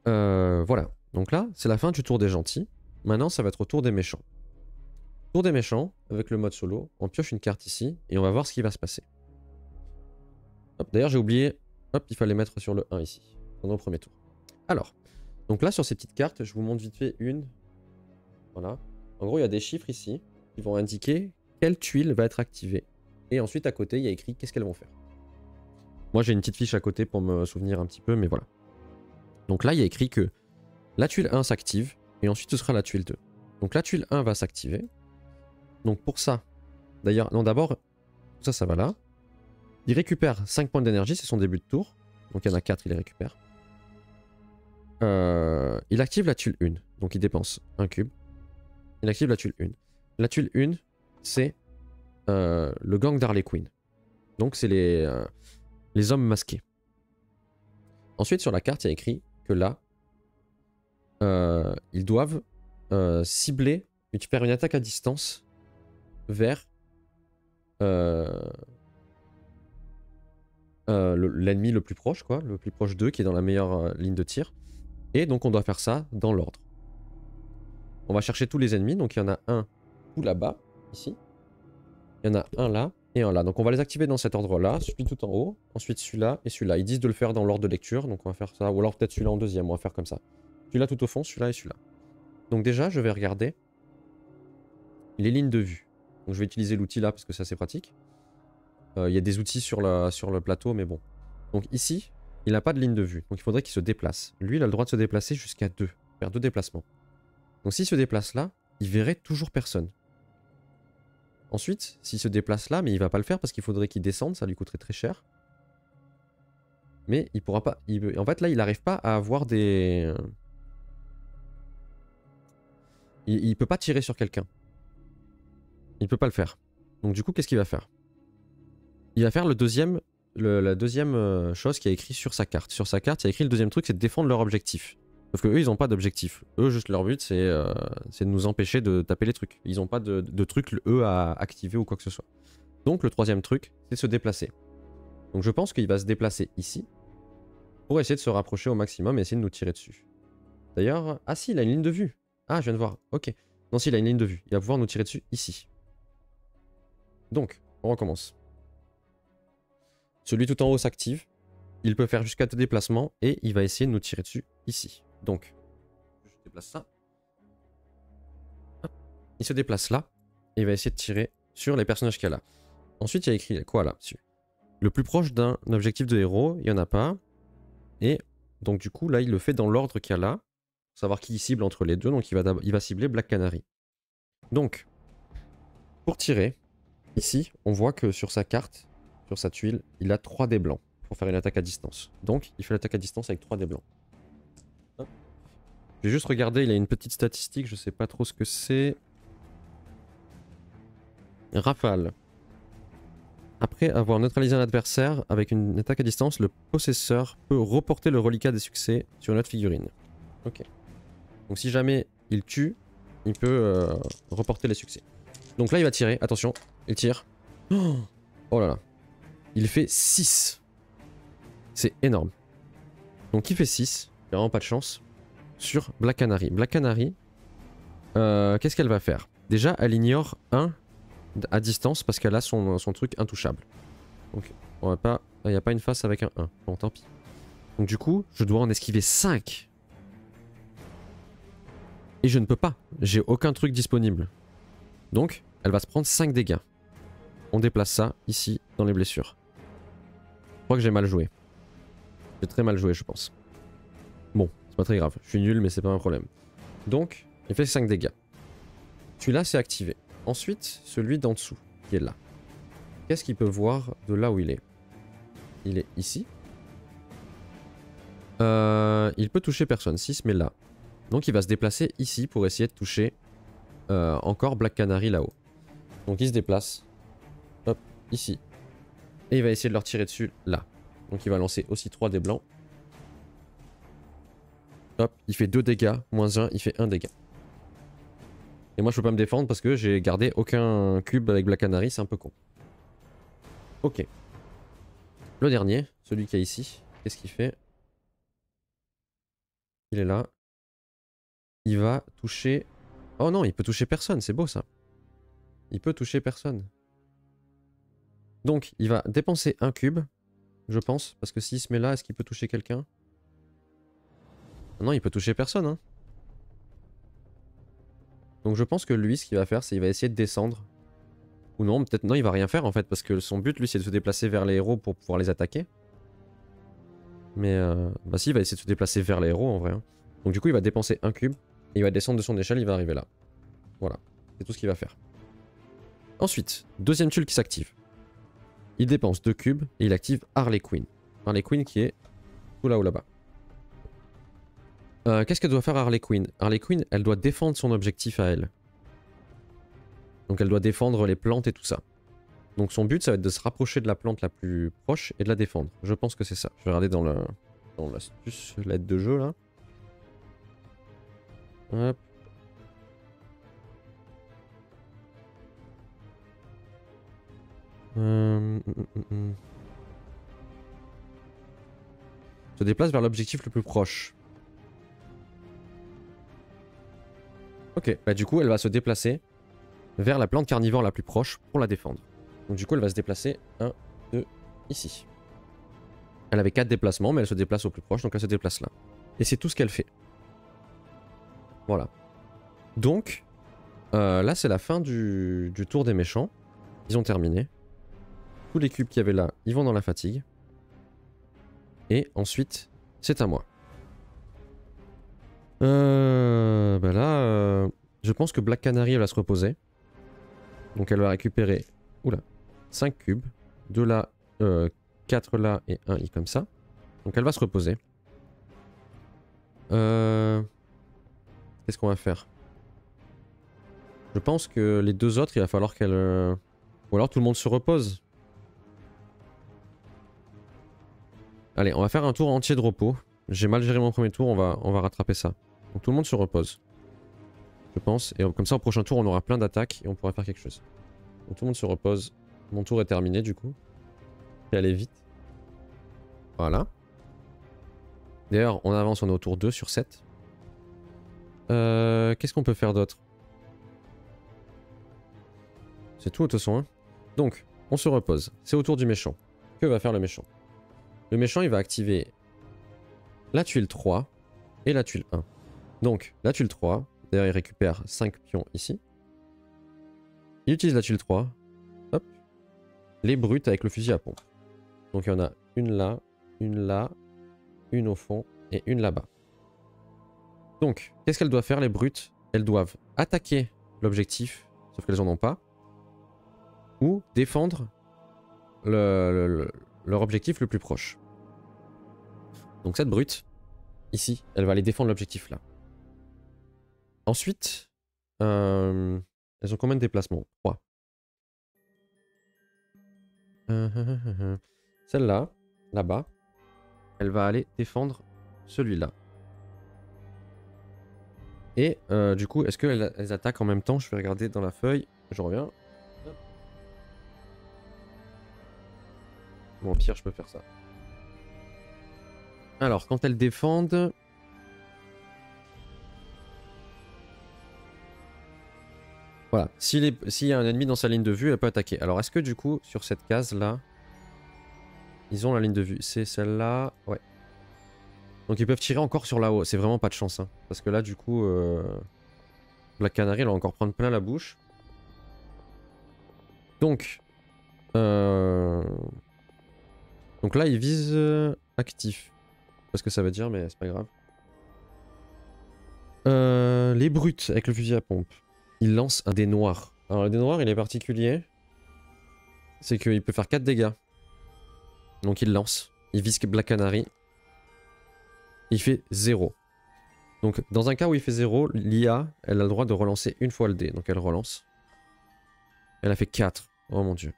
Voilà. Donc là, c'est la fin du tour des gentils. Maintenant, ça va être au tour des méchants. Tour des méchants, avec le mode solo, on pioche une carte ici, et on va voir ce qui va se passer. D'ailleurs, j'ai oublié, hop, il fallait mettre sur le 1 ici, pendant le premier tour. Alors, donc là, sur ces petites cartes, je vous montre vite fait une. Voilà. En gros, il y a des chiffres ici, qui vont indiquer quelle tuile va être activée. Et ensuite, à côté, il y a écrit qu'est-ce qu'elles vont faire. Moi, j'ai une petite fiche à côté pour me souvenir un petit peu, mais voilà. Donc là, il y a écrit que la tuile 1 s'active, et ensuite ce sera la tuile 2. Donc la tuile 1 va s'activer. Donc pour ça, d'ailleurs, non d'abord, ça va là. Il récupère 5 points d'énergie, c'est son début de tour. Donc il y en a 4, il les récupère. Il active la tuile 1, donc il dépense un cube. Il active la tuile 1. La tuile 1, c'est le gang d'Harley Quinn. Donc c'est les hommes masqués. Ensuite sur la carte, il y a écrit que là, ils doivent cibler, faire une attaque à distance vers l'ennemi le plus proche, quoi, le plus proche d'eux, qui est dans la meilleure ligne de tir. Et donc on doit faire ça dans l'ordre. On va chercher tous les ennemis, donc il y en a un tout là-bas, ici. Il y en a un là et un là. Donc on va les activer dans cet ordre-là, celui tout en haut, ensuite celui-là et celui-là. Ils disent de le faire dans l'ordre de lecture, donc on va faire ça. Ou alors peut-être celui-là en deuxième, on va faire comme ça. Celui-là tout au fond, celui-là et celui-là. Donc déjà, je vais regarder les lignes de vue. Donc je vais utiliser l'outil là parce que c'est assez pratique. Il y a des outils sur le plateau, mais bon. Donc ici, il n'a pas de ligne de vue. Donc il faudrait qu'il se déplace. Lui, il a le droit de se déplacer jusqu'à 2. Faire 2 déplacements. Donc s'il se déplace là, il verrait toujours personne. Ensuite, s'il se déplace là, mais il va pas le faire parce qu'il faudrait qu'il descende, ça lui coûterait très cher. Mais il pourra pas... En fait là, il n'arrive pas à avoir des... Il peut pas tirer sur quelqu'un. Il peut pas le faire. Donc du coup, qu'est-ce qu'il va faire? Il va faire la deuxième chose qui a écrit sur sa carte. Sur sa carte, il y a écrit le deuxième truc, c'est de défendre leur objectif. Sauf que eux, ils n'ont pas d'objectif. Eux, juste leur but, c'est de nous empêcher de taper les trucs. Ils n'ont pas de trucs, eux, à activer ou quoi que ce soit. Donc le troisième truc, c'est de se déplacer. Donc je pense qu'il va se déplacer ici, pour essayer de se rapprocher au maximum et essayer de nous tirer dessus. D'ailleurs, ah si, il a une ligne de vue. Ah, je viens de voir, ok. Non, si, il a une ligne de vue. Il va pouvoir nous tirer dessus ici. Donc, on recommence. Celui tout en haut s'active. Il peut faire jusqu'à 2 déplacements et il va essayer de nous tirer dessus ici. Donc, je déplace ça. Hop. Il se déplace là et il va essayer de tirer sur les personnages qu'il y a là. Ensuite, il y a écrit quoi là dessus? Le plus proche d'un objectif de héros, il n'y en a pas. Et donc du coup, là, il le fait dans l'ordre qu'il y a là. Pour savoir qui il cible entre les deux. Donc il va cibler Black Canary. Donc, pour tirer, Ici, on voit que sur sa carte, sur sa tuile, il a 3 dés blancs pour faire une attaque à distance. Donc, il fait l'attaque à distance avec 3 dés blancs. Hop. Je vais juste regarder, il a une petite statistique, je sais pas trop ce que c'est. Rafale. Après avoir neutralisé un adversaire avec une attaque à distance, le possesseur peut reporter le reliquat des succès sur une autre figurine. Ok. Donc si jamais il tue, il peut reporter les succès. Donc là il va tirer, attention, il tire. Oh là là. Il fait 6. C'est énorme. Donc il fait 6, il a vraiment pas de chance, sur Black Canary. Black Canary, qu'est-ce qu'elle va faire? Déjà elle ignore 1 à distance parce qu'elle a son truc intouchable. Donc on va pas, il n'y a pas une face avec un 1. Bon tant pis. Donc du coup je dois en esquiver 5. Et je ne peux pas, j'ai aucun truc disponible. Donc elle va se prendre 5 dégâts. On déplace ça ici dans les blessures. Je crois que j'ai mal joué. J'ai très mal joué je pense. Bon, c'est pas très grave, je suis nul mais c'est pas un problème. Donc il fait 5 dégâts. Celui-là c'est activé. Ensuite celui d'en dessous qui est là. Qu'est-ce qu'il peut voir de là où il est? Il est ici. Il peut toucher personne, 6 mais là. Donc il va se déplacer ici pour essayer de toucher encore Black Canary là-haut. Donc il se déplace. Hop, ici. Et il va essayer de leur tirer dessus là. Donc il va lancer aussi 3 dés blancs. Hop, il fait 2 dégâts, moins 1, il fait 1 dégât. Et moi je peux pas me défendre parce que j'ai gardé aucun cube avec Black Canary, c'est un peu con. Ok. Le dernier, celui qui est ici, qu'est-ce qu'il fait? Il est là. Il va toucher... Oh non, il peut toucher personne, c'est beau ça. Il peut toucher personne. Donc, il va dépenser un cube, je pense, parce que s'il se met là, est-ce qu'il peut toucher quelqu'un? Non, il peut toucher personne, hein. Donc je pense que lui, ce qu'il va faire, c'est qu'il va essayer de descendre. Ou non, peut-être non, il va rien faire en fait, parce que son but, lui, c'est de se déplacer vers les héros pour pouvoir les attaquer. Mais bah si, il va essayer de se déplacer vers les héros en vrai. Hein. Donc du coup, il va dépenser un cube, et il va descendre de son échelle, il va arriver là. Voilà, c'est tout ce qu'il va faire. Ensuite, deuxième tuile qui s'active. Il dépense 2 cubes, et il active Harley Quinn. Harley Quinn qui est tout là-haut là-bas. Qu'est-ce qu'elle doit faire Harley Quinn? Harley Quinn, elle doit défendre son objectif à elle. Donc elle doit défendre les plantes et tout ça. Donc son but, ça va être de se rapprocher de la plante la plus proche et de la défendre. Je pense que c'est ça. Je vais regarder dans l'astuce, l'aide de jeu là. Hop. Se déplace vers l'objectif le plus proche. Ok, bah du coup elle va se déplacer vers la plante carnivore la plus proche pour la défendre. Donc du coup elle va se déplacer 1, 2, ici. Elle avait 4 déplacements mais elle se déplace au plus proche donc elle se déplace là. Et c'est tout ce qu'elle fait. Voilà. Donc là c'est la fin du tour des méchants. Ils ont terminé. Tous les cubes qu'il y avait là, ils vont dans la fatigue. Et ensuite, c'est à moi. Bah là, je pense que Black Canary elle va se reposer. Donc elle va récupérer 5 cubes. 2 là, 4 là et 1 comme ça. Donc elle va se reposer. Qu'est-ce qu'on va faire? Je pense que les deux autres, il va falloir qu'elle... Ou alors tout le monde se repose. Allez, on va faire un tour entier de repos. J'ai mal géré mon premier tour, on va rattraper ça. Donc tout le monde se repose. Je pense. Et comme ça, au prochain tour, on aura plein d'attaques et on pourra faire quelque chose. Donc tout le monde se repose. Mon tour est terminé du coup. Et aller vite. Voilà. D'ailleurs, on avance, on est au tour 2 sur 7. Qu'est-ce qu'on peut faire d'autre? C'est tout de toute façon. Hein. Donc, on se repose. C'est au tour du méchant. Que va faire le méchant? Le méchant, il va activer la tuile 3 et la tuile 1. Donc, la tuile 3, d'ailleurs, il récupère 5 pions ici. Il utilise la tuile 3. Hop. Les brutes avec le fusil à pompe. Donc, il y en a une là, une au fond et une là-bas. Donc, qu'est-ce qu'elles doivent faire, les brutes? Elles doivent attaquer l'objectif, sauf qu'elles en ont pas. ou défendre leur objectif le plus proche. Donc cette brute, ici, elle va aller défendre l'objectif là. Ensuite, elles ont combien de déplacements? 3. Celle-là, là-bas, elle va aller défendre celui-là. Et du coup, est-ce qu'elles attaquent en même temps? Je vais regarder dans la feuille. Je reviens. Bon, au pire, je peux faire ça. Alors, quand elles défendent... Voilà. S'il y a un ennemi dans sa ligne de vue, elle peut attaquer. Alors, est-ce que du coup, sur cette case-là, ils ont la ligne de vue? C'est celle-là. Ouais. Donc, ils peuvent tirer encore sur là-haut. C'est vraiment pas de chance. Hein. Parce que là, du coup, Black Canary, elle va encore prendre plein la bouche. Donc là, ils visent actif. Parce que ça veut dire, mais c'est pas grave. Les brutes avec le fusil à pompe. Ils lancent un dé noir. Alors, le dé noir, il est particulier. C'est qu'il peut faire 4 dégâts. Donc, il lance. Il vise Black Canary. Il fait 0. Donc, dans un cas où il fait 0, l'IA, elle a le droit de relancer une fois le dé. Donc, elle relance. Elle a fait 4. Oh mon dieu.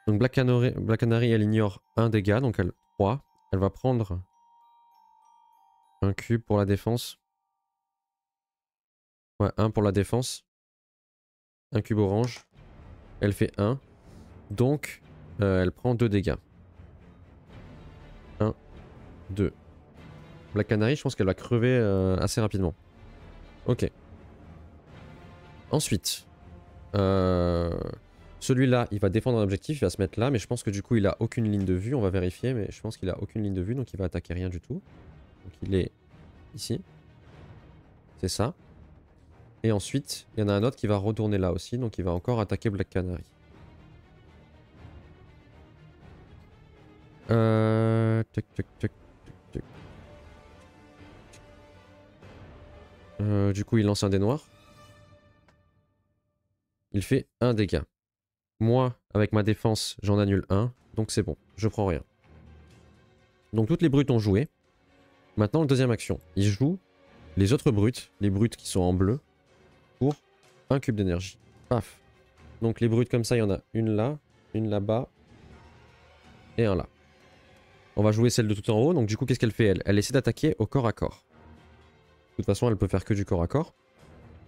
Donc, Black Canary, elle ignore un dégât. Donc, elle 3. Elle va prendre un cube pour la défense. Ouais, 1 pour la défense. Un cube orange. Elle fait 1. Donc, elle prend 2 dégâts. 1, 2. Black Canary, je pense qu'elle va crever assez rapidement. Ok. Ensuite, celui-là, il va défendre un objectif, il va se mettre là, mais je pense que du coup, il a aucune ligne de vue. On va vérifier, mais je pense qu'il a aucune ligne de vue, donc il va attaquer rien du tout. Donc il est ici. C'est ça. Et ensuite, il y en a un autre qui va retourner là aussi, donc il va encore attaquer Black Canary. Tac, tac, tac, tac, tac. Du coup, il lance un dé noir. Il fait 1 dégât. Moi, avec ma défense, j'en annule 1, donc c'est bon, je prends rien. Donc toutes les brutes ont joué. Maintenant, deuxième action. Ils jouent les autres brutes, les brutes qui sont en bleu, pour 1 cube d'énergie. Paf. Donc les brutes comme ça, il y en a une là, une là-bas, et un là. On va jouer celle de tout en haut, donc du coup, qu'est-ce qu'elle fait elle? Elle essaie d'attaquer au corps à corps. De toute façon, elle peut faire que du corps à corps.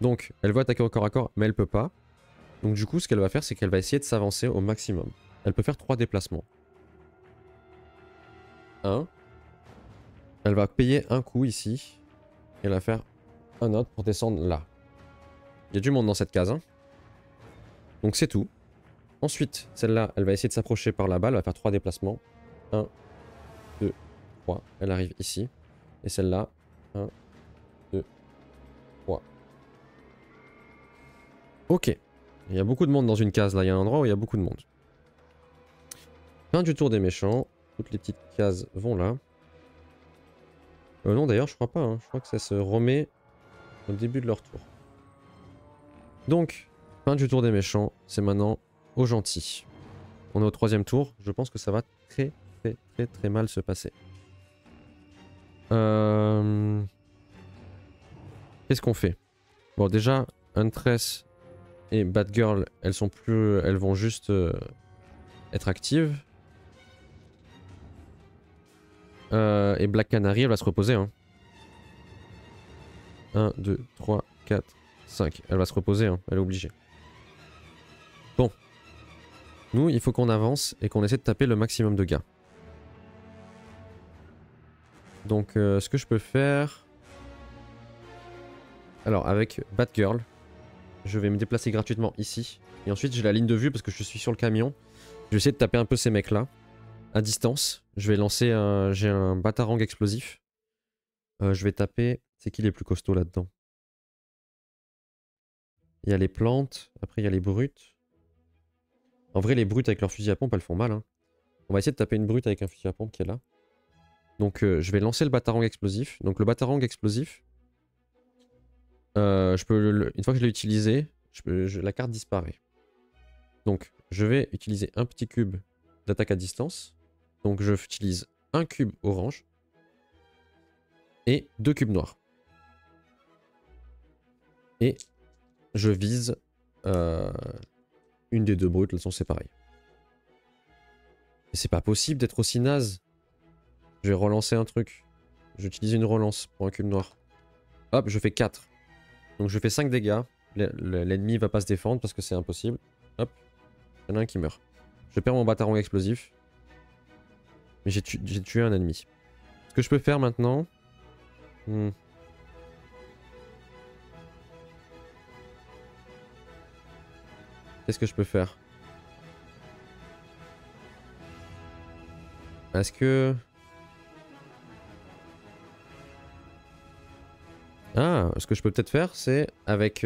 Donc, elle veut attaquer au corps à corps, mais elle peut pas. Donc du coup, ce qu'elle va faire, c'est qu'elle va essayer de s'avancer au maximum. Elle peut faire 3 déplacements. 1. Elle va payer un coup ici. Et elle va faire un autre pour descendre là. Il y a du monde dans cette case. Hein. Donc c'est tout. Ensuite, celle-là, elle va essayer de s'approcher par là-bas. Elle va faire 3 déplacements. 1, 2, 3. Elle arrive ici. Et celle-là, 1, 2, 3. Ok. Il y a beaucoup de monde dans une case là. Il y a un endroit où il y a beaucoup de monde. Fin du tour des méchants. Toutes les petites cases vont là. Non d'ailleurs je crois pas, hein. Je crois que ça se remet au début de leur tour. Donc, fin du tour des méchants, c'est maintenant aux gentils. On est au 3e tour, je pense que ça va très mal se passer. Qu'est-ce qu'on fait? Bon déjà, Huntress et Batgirl, elles vont juste être actives. Et Black Canary, elle va se reposer. Hein. 1, 2, 3, 4, 5. Elle va se reposer, hein. Elle est obligée. Bon. Nous, il faut qu'on avance et qu'on essaie de taper le maximum de gars. Donc, ce que je peux faire... Alors, avec Batgirl, je vais me déplacer gratuitement ici. Et ensuite, j'ai la ligne de vue parce que je suis sur le camion. Je vais essayer de taper un peu ces mecs-là. À distance. Je vais lancer un... J'ai un batarang explosif. Je vais taper... C'est qui les plus costauds là-dedans? Il y a les plantes. Après, il y a les brutes. En vrai, les brutes avec leur fusil à pompe, elles font mal. Hein. On va essayer de taper une brute avec un fusil à pompe qui est là. Donc, je vais lancer le batarang explosif. Donc, le batarang explosif... une fois que je l'ai utilisé, la carte disparaît. Donc, je vais utiliser un petit cube d'attaque à distance. Donc je utilise un cube orange et 2 cubes noirs. Et je vise une des deux brutes, elles sont c'est pareil. Et c'est pas possible d'être aussi naze. Je vais relancer un truc. J'utilise une relance pour un cube noir. Hop, je fais 4. Donc je fais 5 dégâts. L'ennemi va pas se défendre parce que c'est impossible. Hop, il y en a un qui meurt. Je perds mon bataillon explosif. Mais j'ai tué un ennemi. Ce que je peux faire maintenant... Qu'est-ce que je peux faire? Est-ce que... Ah, ce que je peux peut-être faire, c'est avec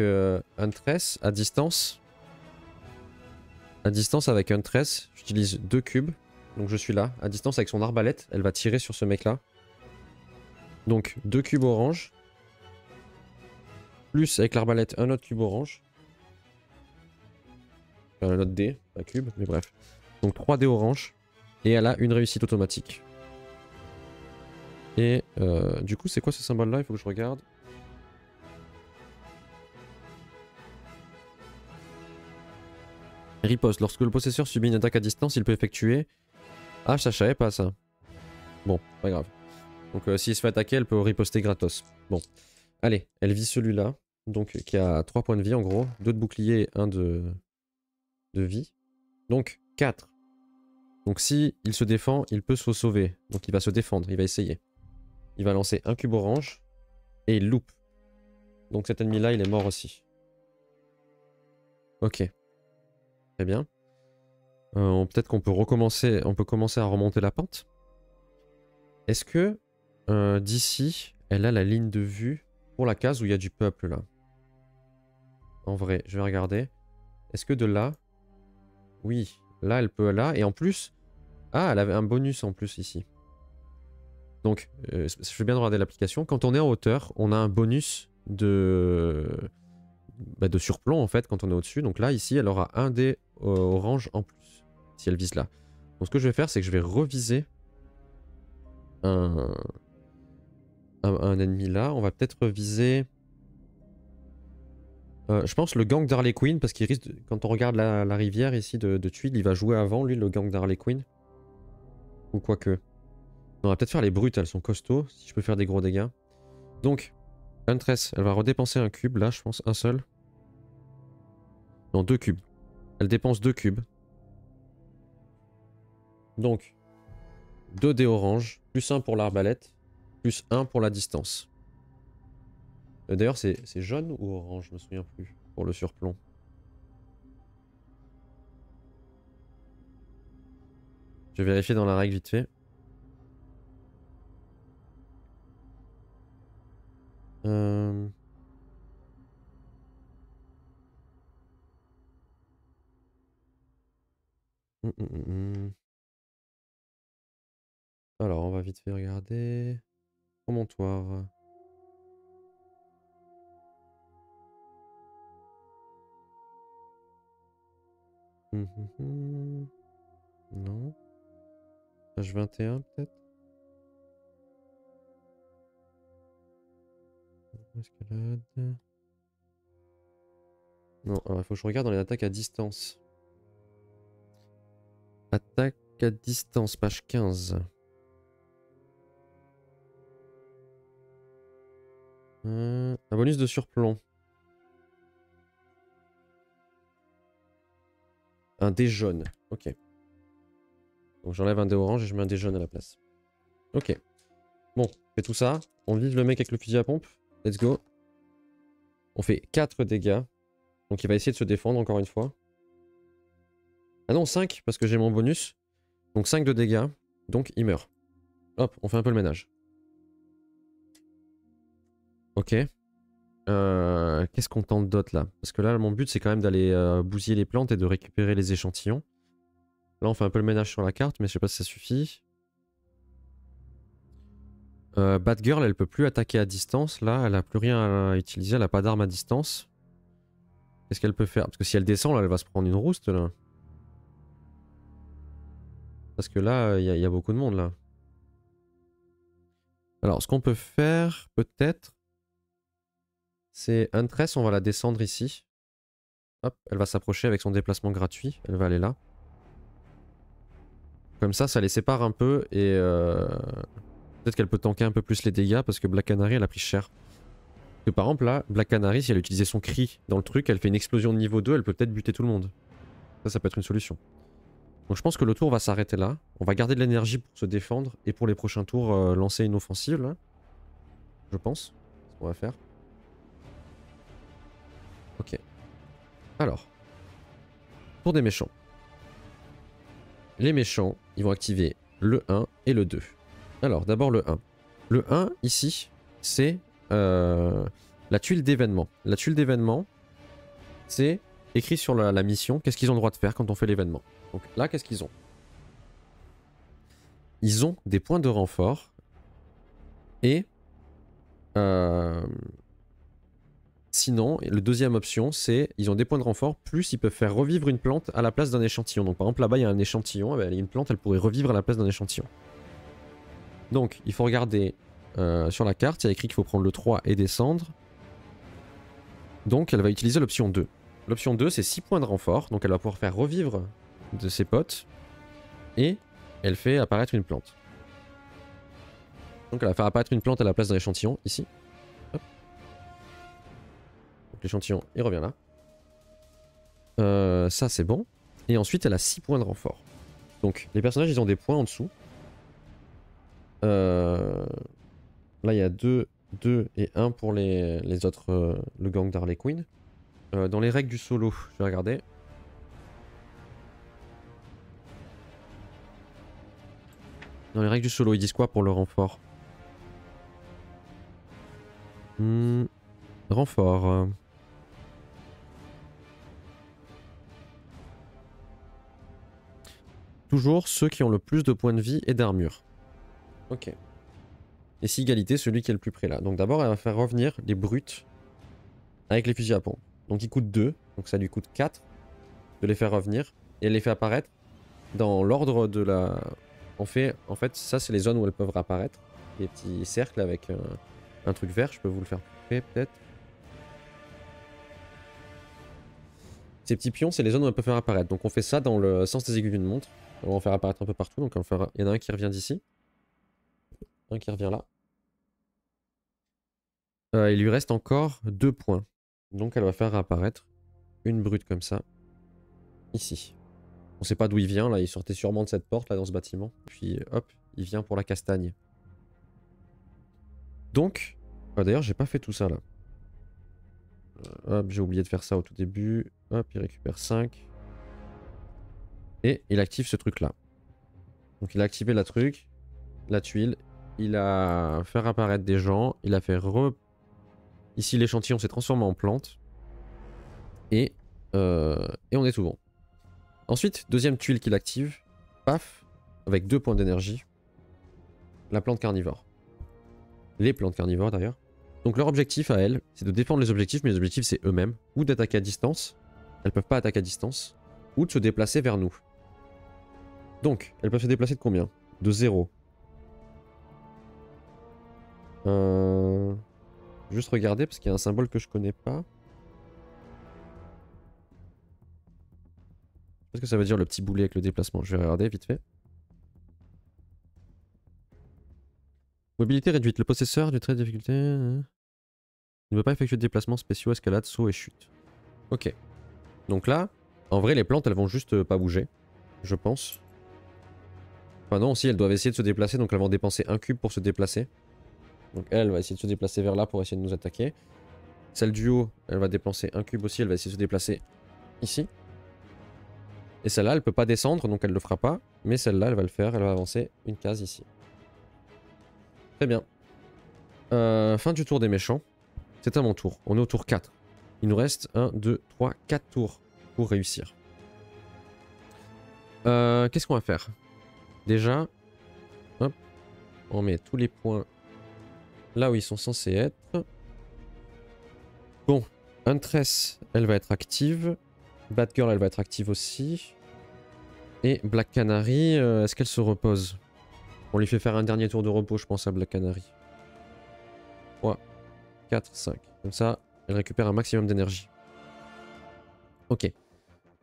Huntress à distance. À distance avec Huntress, j'utilise 2 cubes. Donc je suis là, à distance avec son arbalète. Elle va tirer sur ce mec-là. Donc 2 cubes orange. Plus avec l'arbalète un autre cube orange. Enfin, un autre dé, pas cube, mais bref. Donc 3 dés orange. Et elle a une réussite automatique. Et du coup, c'est quoi ce symbole-là? Il faut que je regarde. Riposte. Lorsque le possesseur subit une attaque à distance, il peut effectuer... Ah, je savais pas ça. Bon, pas grave. Donc s'il se fait attaquer, elle peut riposter gratos. Bon. Allez, elle vit celui-là. Donc qui a 3 points de vie en gros. 2 de bouclier et 1 de vie. Donc 4. Donc si il se défend, il peut se sauver. Donc il va se défendre, il va essayer. Il va lancer un cube orange. Et il loupe. Donc cet ennemi-là, il est mort aussi. Ok. Très bien. Peut-être qu'on peut recommencer. On peut commencer à remonter la pente. Est-ce que d'ici, elle a la ligne de vue pour la case où il y a du peuple là? En vrai, je vais regarder. Est-ce que de là... Oui, là elle peut là. Et en plus... Ah, elle avait un bonus en plus ici. Donc, je vais bien regarder l'application. Quand on est en hauteur, on a un bonus de surplomb en fait quand on est au-dessus. Donc là, ici, elle aura un dé orange en plus. Si elle vise là. Donc ce que je vais faire, c'est que je vais reviser un ennemi là. On va peut-être viser... je pense le gang d'Harley Quinn, parce qu'il risque, quand on regarde la rivière ici de Tuile, il va jouer avant lui, le gang d'Harley Quinn. Ou quoique. On va peut-être faire les brutes, elles sont costauds, si je peux faire des gros dégâts. Donc, Huntress, elle va redépenser un cube, là je pense, un seul. Non, 2 cubes. Elle dépense 2 cubes. Donc, 2 dés orange, plus 1 pour l'arbalète, plus 1 pour la distance. D'ailleurs, c'est jaune ou orange, je me souviens plus, pour le surplomb. Je vais vérifier dans la règle vite fait. Alors, on va vite fait regarder. Promontoire. Non. H21 peut-être. Escalade. Non, il faut que je regarde dans les attaques à distance. Attaque à distance, page 15. Un bonus de surplomb. Un dé jaune. Ok. Donc j'enlève un dé orange et je mets un dé jaune à la place. Ok. Bon, on fait tout ça. On vise le mec avec le fusil à pompe. Let's go. On fait 4 dégâts. Donc il va essayer de se défendre encore une fois. Ah non, 5 parce que j'ai mon bonus. Donc 5 de dégâts. Donc il meurt. Hop, on fait un peu le ménage. Ok. Qu'est-ce qu'on tente d'autre là? Parce que là, mon but c'est quand même d'aller bousiller les plantes et de récupérer les échantillons. Là, on fait un peu le ménage sur la carte, mais je sais pas si ça suffit. Batgirl, elle peut plus attaquer à distance. Là, elle a plus rien à utiliser. Elle a pas d'arme à distance. Qu'est-ce qu'elle peut faire? Parce que si elle descend, là, elle va se prendre une rouste là. Parce que là, il y a beaucoup de monde là. Alors, ce qu'on peut faire, peut-être, c'est Huntress, on va la descendre ici. Hop, elle va s'approcher avec son déplacement gratuit. Elle va aller là. Comme ça les sépare un peu et peut-être qu'elle peut tanker un peu plus les dégâts parce que Black Canary, elle a pris cher. Parce que par exemple là, Black Canary, si elle utilisait son cri dans le truc, elle fait une explosion de niveau 2, elle peut peut-être buter tout le monde. Ça peut être une solution. Donc je pense que le tour va s'arrêter là. On va garder de l'énergie pour se défendre et pour les prochains tours lancer une offensive là. Je pense. C'est ce qu'on va faire. Ok. Alors. Tour des méchants. Les méchants, ils vont activer le 1 et le 2. Alors d'abord le 1. Le 1 ici, c'est la tuile d'événement. La tuile d'événement, c'est écrit sur la mission qu'est-ce qu'ils ont le droit de faire quand on fait l'événement. Donc là, qu'est-ce qu'ils ont? Ils ont des points de renfort et sinon, la deuxième option, c'est ils ont des points de renfort, plus ils peuvent faire revivre une plante à la place d'un échantillon. Donc par exemple là-bas il y a un échantillon, il y a une plante, elle pourrait revivre à la place d'un échantillon. Donc il faut regarder sur la carte, il y a écrit qu'il faut prendre le 3 et descendre. Donc elle va utiliser l'option 2. L'option 2 c'est 6 points de renfort, donc elle va pouvoir faire revivre de ses potes. Et elle fait apparaître une plante. Donc elle va faire apparaître une plante à la place d'un échantillon, ici. L'échantillon, il revient là. Ça, c'est bon. Et ensuite, elle a 6 points de renfort. Donc, les personnages, ils ont des points en dessous. Là, il y a 2 et 1 pour les autres, le gang d'Harley Quinn. Dans les règles du solo, je vais regarder. Dans les règles du solo, ils disent quoi pour le renfort? Renfort. Toujours ceux qui ont le plus de points de vie et d'armure. Ok. Et si égalité, celui qui est le plus près là. Donc d'abord, elle va faire revenir les brutes avec les fusils à pompe. Donc ils coûtent 2, donc ça lui coûte 4 de les faire revenir. Et elle les fait apparaître dans l'ordre de la... En fait, ça c'est les zones où elles peuvent réapparaître. Les petits cercles avec un truc vert, je peux vous le faire plus près peut-être. Ces petits pions, c'est les zones où elles peuvent faire apparaître. Donc on fait ça dans le sens des aiguilles d'une montre. On va en faire apparaître un peu partout. Donc on va faire... il y en a un qui revient d'ici. Un qui revient là. Il lui reste encore 2 points. Donc elle va faire apparaître une brute comme ça. Ici. On sait pas d'où il vient là, il sortait sûrement de cette porte là dans ce bâtiment. Puis hop, il vient pour la castagne. Donc, d'ailleurs j'ai pas fait tout ça là. Hop, j'ai oublié de faire ça au tout début. Hop, il récupère 5. Et il active ce truc là. Donc il a activé la tuile. Il a fait apparaître des gens. Il a fait Ici l'échantillon s'est transformé en plante. Et on est tout bon. Ensuite, deuxième tuile qu'il active. Paf, avec 2 points d'énergie. La plante carnivore. Les plantes carnivores d'ailleurs. Donc leur objectif à elles, c'est de défendre les objectifs, mais les objectifs c'est eux-mêmes. Ou d'attaquer à distance. Elles peuvent pas attaquer à distance. Ou de se déplacer vers nous. Donc, elles peuvent se déplacer de combien? De 0. Juste regarder parce qu'il y a un symbole que je connais pas. Qu'est-ce que ça veut dire le petit boulet avec le déplacement? Je vais regarder vite fait. Mobilité réduite. Le possesseur du trait de difficulté ne peut pas effectuer de déplacements spéciaux, escalade, saut et chute. Ok. Donc là, en vrai, les plantes, elles vont juste pas bouger. Je pense. Enfin non, si, elles doivent essayer de se déplacer, donc elles vont dépenser un cube pour se déplacer. Donc elle va essayer de se déplacer vers là pour essayer de nous attaquer. Celle du haut, elle va dépenser un cube aussi, elle va essayer de se déplacer ici. Et celle-là, elle peut pas descendre, donc elle le fera pas. Mais celle-là, elle va le faire, elle va avancer une case ici. Très bien. Fin du tour des méchants. C'est à mon tour. On est au tour 4. Il nous reste 1, 2, 3, 4 tours pour réussir. Qu'est-ce qu'on va faire? Déjà, hop, on met tous les points là où ils sont censés être. Bon, Huntress, elle va être active. Batgirl, elle va être active aussi. Et Black Canary, est-ce qu'elle se repose? On lui fait faire un dernier tour de repos, je pense, à Black Canary. 3, 4, 5. Comme ça, elle récupère un maximum d'énergie. Ok.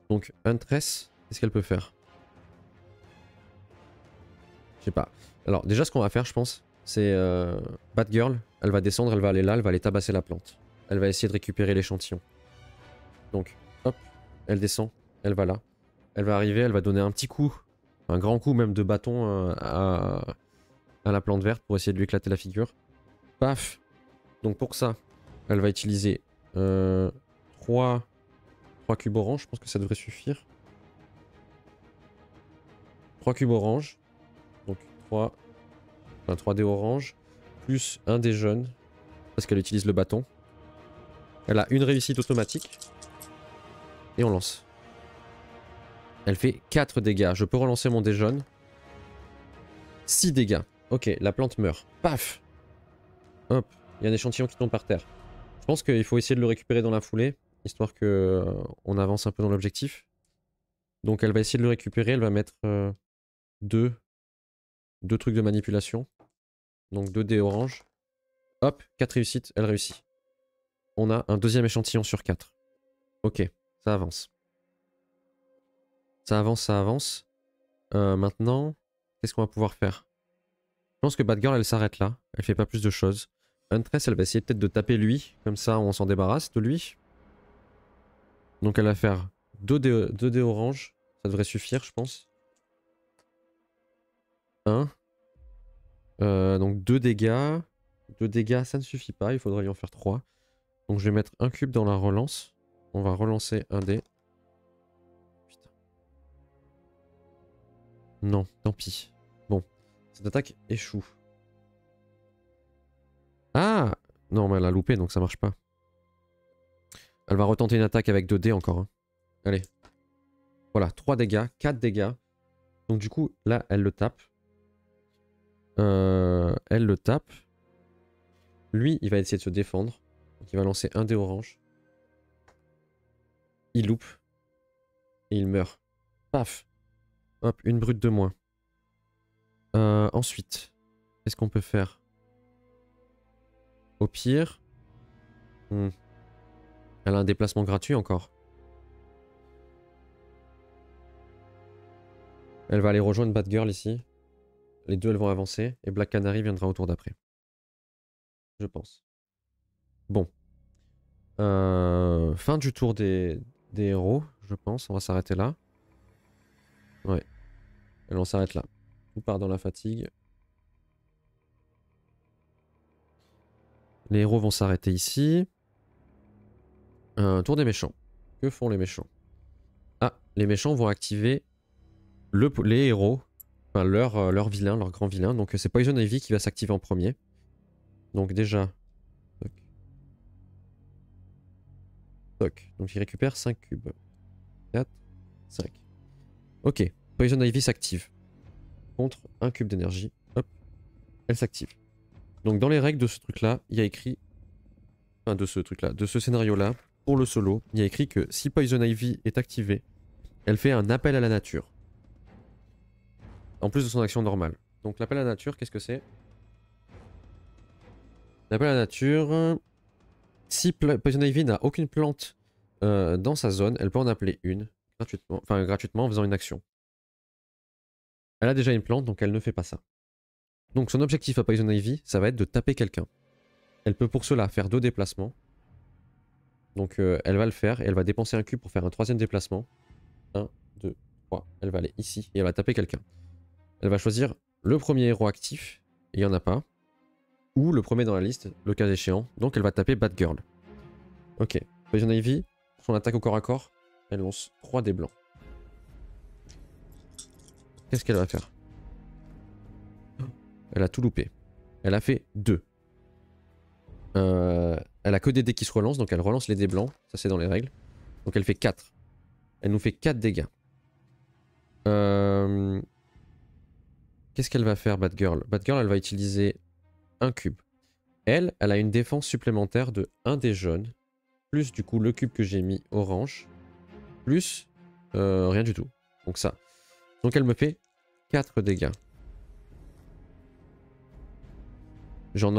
Donc, Huntress, qu'est-ce qu'elle peut faire? Je sais pas. Alors, déjà, ce qu'on va faire, je pense, c'est Batgirl, elle va descendre, elle va aller là, elle va aller tabasser la plante. Elle va essayer de récupérer l'échantillon. Donc, hop, elle descend, elle va là. Elle va arriver, elle va donner un petit coup, un grand coup même de bâton à la plante verte pour essayer de lui éclater la figure. Paf. Donc pour ça, elle va utiliser 3 cubes orange, je pense que ça devrait suffire. 3 cubes orange, donc 3 dés orange, plus un dé jaune, parce qu'elle utilise le bâton. Elle a une réussite automatique. Et on lance. Elle fait 4 dégâts. Je peux relancer mon dé jaune. 6 dégâts. Ok, la plante meurt. Paf. Hop, il y a un échantillon qui tombe par terre. Je pense qu'il faut essayer de le récupérer dans la foulée, histoire que on avance un peu dans l'objectif. Donc elle va essayer de le récupérer, elle va mettre deux trucs de manipulation. Donc 2 dés orange. Hop, 4 réussites, elle réussit. On a un deuxième échantillon sur 4. Ok, ça avance. Ça avance, ça avance. Maintenant, qu'est-ce qu'on va pouvoir faire? Je pense que Batgirl, elle s'arrête là. Elle fait pas plus de choses. Huntress, elle va essayer peut-être de taper lui. Comme ça, on s'en débarrasse de lui. Donc elle va faire 2 dés orange. Ça devrait suffire, je pense. 1. Donc 2 dégâts. 2 dégâts, ça ne suffit pas. Il faudrait lui en faire 3. Donc je vais mettre un cube dans la relance. On va relancer un dé. Putain. Non, tant pis. Bon. Cette attaque échoue. Ah! Non, mais elle a loupé, donc ça marche pas. Elle va retenter une attaque avec 2 dés encore. Hein. Allez. Voilà, 3 dégâts, 4 dégâts. Donc du coup, là, elle le tape. Elle le tape. Lui, il va essayer de se défendre. Donc il va lancer un dé orange. Il loupe. Et il meurt. Paf. Hop, une brute de moins. Ensuite, qu'est-ce qu'on peut faire? Au pire... Elle a un déplacement gratuit encore. Elle va aller rejoindre Batgirl ici. Les deux, elles vont avancer. Et Black Canary viendra au tour d'après. Je pense. Bon. Fin du tour des héros, je pense. On va s'arrêter là. Ouais. Et on s'arrête là. Tout part dans la fatigue. Les héros vont s'arrêter ici. Tour des méchants. Que font les méchants? Ah, les méchants vont activer les héros. Enfin, leur vilain, leur grand vilain. Donc c'est Poison Ivy qui va s'activer en premier. Donc déjà... Toc. Toc. Donc il récupère 5 cubes. 4, 5. Ok. Poison Ivy s'active. Contre un cube d'énergie. Hop. Elle s'active. Donc dans les règles de ce truc-là, il y a écrit... Enfin de ce truc-là, de ce scénario-là, pour le solo, il y a écrit que si Poison Ivy est activée, elle fait un appel à la nature. En plus de son action normale. Donc l'appel à la nature, qu'est-ce que c'est? L'appel à la nature... Si Poison Ivy n'a aucune plante dans sa zone, elle peut en appeler une, gratuitement en faisant une action. Elle a déjà une plante, donc elle ne fait pas ça. Donc son objectif à Poison Ivy, ça va être de taper quelqu'un. Elle peut pour cela faire 2 déplacements. Donc elle va le faire et elle va dépenser un cube pour faire un 3e déplacement. 1, 2, 3. Elle va aller ici et elle va taper quelqu'un. Elle va choisir le premier héros actif, et il n'y en a pas. Ou le premier dans la liste, le cas échéant. Donc elle va taper Batgirl. Ok. Poison Ivy, son attaque au corps à corps, elle lance 3 dés blancs. Qu'est-ce qu'elle va faire? Elle a tout loupé. Elle a fait 2. Elle a que des dés qui se relancent, donc elle relance les dés blancs. Ça, c'est dans les règles. Donc elle fait 4. Elle nous fait 4 dégâts. Qu'est-ce qu'elle va faire, Batgirl? Batgirl, elle va utiliser un cube. Elle a une défense supplémentaire de 1 dé jaune. Plus, du coup, le cube que j'ai mis orange. Plus rien du tout. Donc ça. Donc elle me fait 4 dégâts. J'en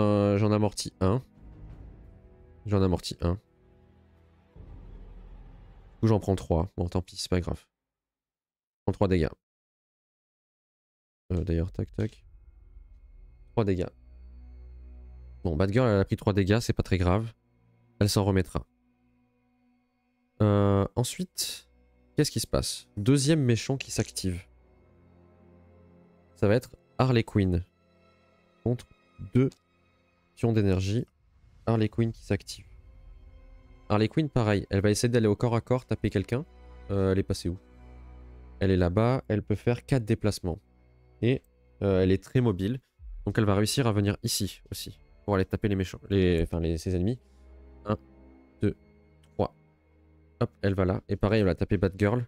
amortis un. J'en amortis un. Du coup j'en prends 3. Bon tant pis, c'est pas grave. Je prends 3 dégâts. D'ailleurs, tac tac. 3 dégâts. Bon, Bad Girl elle a pris 3 dégâts, c'est pas très grave. Elle s'en remettra. Ensuite, qu'est-ce qui se passe? Deuxième méchant qui s'active. Ça va être Harley Quinn. Contre 2 pions d'énergie. Harley Quinn qui s'active. Harley Quinn, pareil, elle va essayer d'aller au corps à corps taper quelqu'un. Elle est passée où? Elle est là-bas, elle peut faire 4 déplacements. Et elle est très mobile. Donc elle va réussir à venir ici aussi. Pour aller taper les méchants. Ses ennemis. 1, 2, 3. Hop, elle va là. Et pareil, elle va taper Batgirl.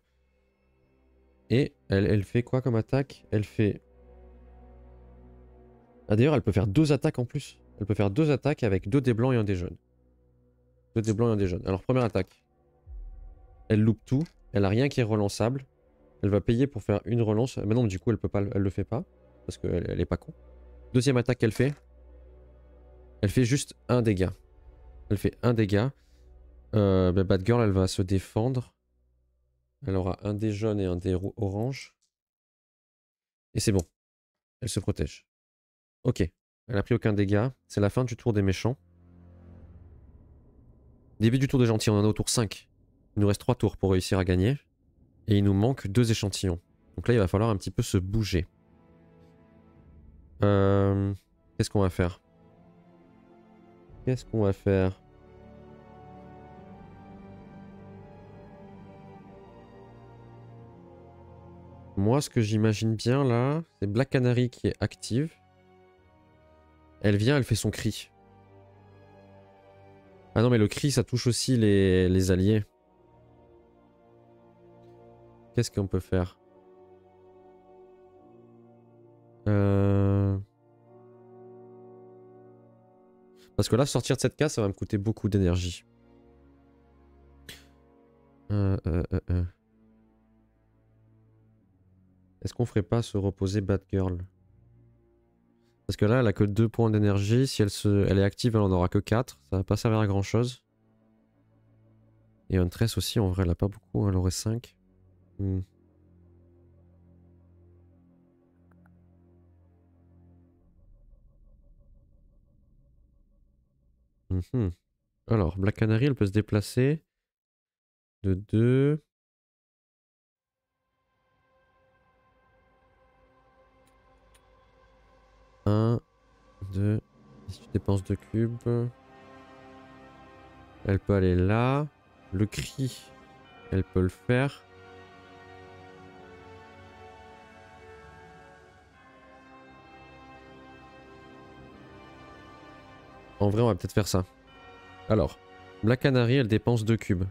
Et elle fait quoi comme attaque? Elle fait... Ah d'ailleurs, elle peut faire 2 attaques en plus. Elle peut faire 2 attaques avec 2 dés blancs et un dé jaune. 2 dés blancs et un dé jaune. Alors première attaque. Elle loupe tout. Elle a rien qui est relançable. Elle va payer pour faire une relance. Mais non, du coup, elle le fait pas. Parce qu'elle est pas con. Deuxième attaque qu'elle fait. Elle fait juste un dégât. Elle fait un dégât. Batgirl, elle va se défendre. Elle aura un dé jaune et un dé orange. Et c'est bon. Elle se protège. Ok. Elle a pris aucun dégât. C'est la fin du tour des méchants. Début du tour des gentils. On en a au tour 5. Il nous reste 3 tours pour réussir à gagner. Et il nous manque 2 échantillons. Donc là, il va falloir un petit peu se bouger. Qu'est-ce qu'on va faire? Qu'est-ce qu'on va faire? Moi, ce que j'imagine bien là, c'est Black Canary qui est active. Elle vient, elle fait son cri. Ah non, mais le cri, ça touche aussi les alliés. Qu'est-ce qu'on peut faire? Parce que là, sortir de cette case, ça va me coûter beaucoup d'énergie. Est-ce qu'on ferait pas se reposer Batgirl? Parce que là, elle a que 2 points d'énergie. Si elle est active, elle en aura que 4. Ça va pas servir à grand chose. Et Huntress aussi, en vrai, elle a pas beaucoup. Elle aurait 5. Alors, Black Canary, elle peut se déplacer de 2. Un, 2. Si tu dépenses 2 cubes. Elle peut aller là. Le cri, elle peut le faire. En vrai, on va peut-être faire ça. Alors, Black Canary, elle dépense 2 cubes.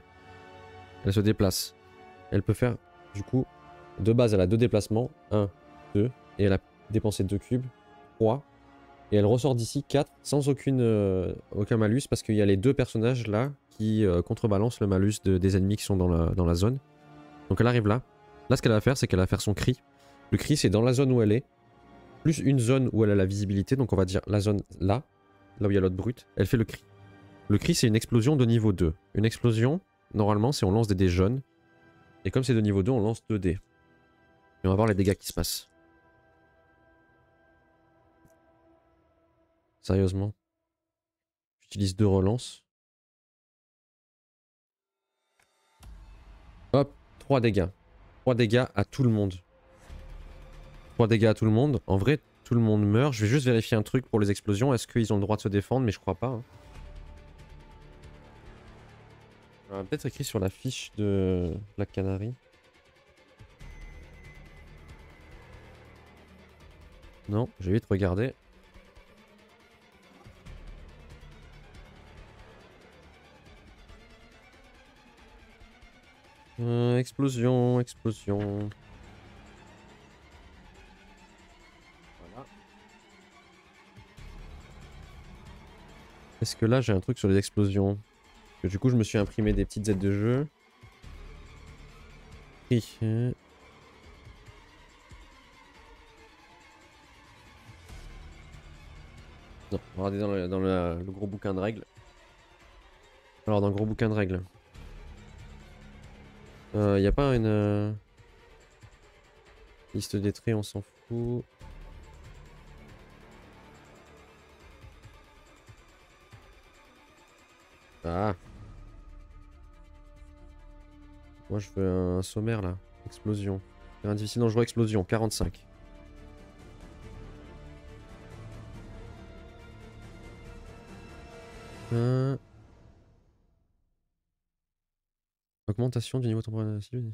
Elle se déplace. Elle peut faire, du coup, de base, elle a 2 déplacements. 1, 2. Et elle a dépensé 2 cubes. 3. Et elle ressort d'ici 4 sans aucun malus parce qu'il y a les 2 personnages là qui contrebalancent le malus des ennemis qui sont dans la zone. Donc elle arrive là. Là, ce qu'elle va faire, c'est qu'elle va faire son cri. Le cri, c'est dans la zone où elle est, plus une zone où elle a la visibilité. Donc on va dire la zone là où il y a l'autre brute. Elle fait le cri. Le cri, c'est une explosion de niveau 2. Une explosion, normalement, c'est on lance des dés jaunes. Et comme c'est de niveau 2, on lance 2 dés. Et on va voir les dégâts qui se passent. Sérieusement. J'utilise 2 relances. Hop, 3 dégâts. 3 dégâts à tout le monde. 3 dégâts à tout le monde. En vrai, tout le monde meurt. Je vais juste vérifier un truc pour les explosions. Est-ce qu'ils ont le droit de se défendre? Mais je crois pas. Hein. Peut-être écrit sur la fiche de Black Canary. Non, j'ai vite regardé. Explosion, explosion. Voilà. Est-ce que là j'ai un truc sur les explosions? Parce que du coup je me suis imprimé des petites aides de jeu. Non, on va regarder le gros bouquin de règles. Alors, dans le gros bouquin de règles, y a pas une liste des traits, on s'en fout. Ah. Moi, je veux un sommaire là. Explosion. Terrain difficile, dangereux, explosion. 45. Augmentation du niveau temporel de la cible.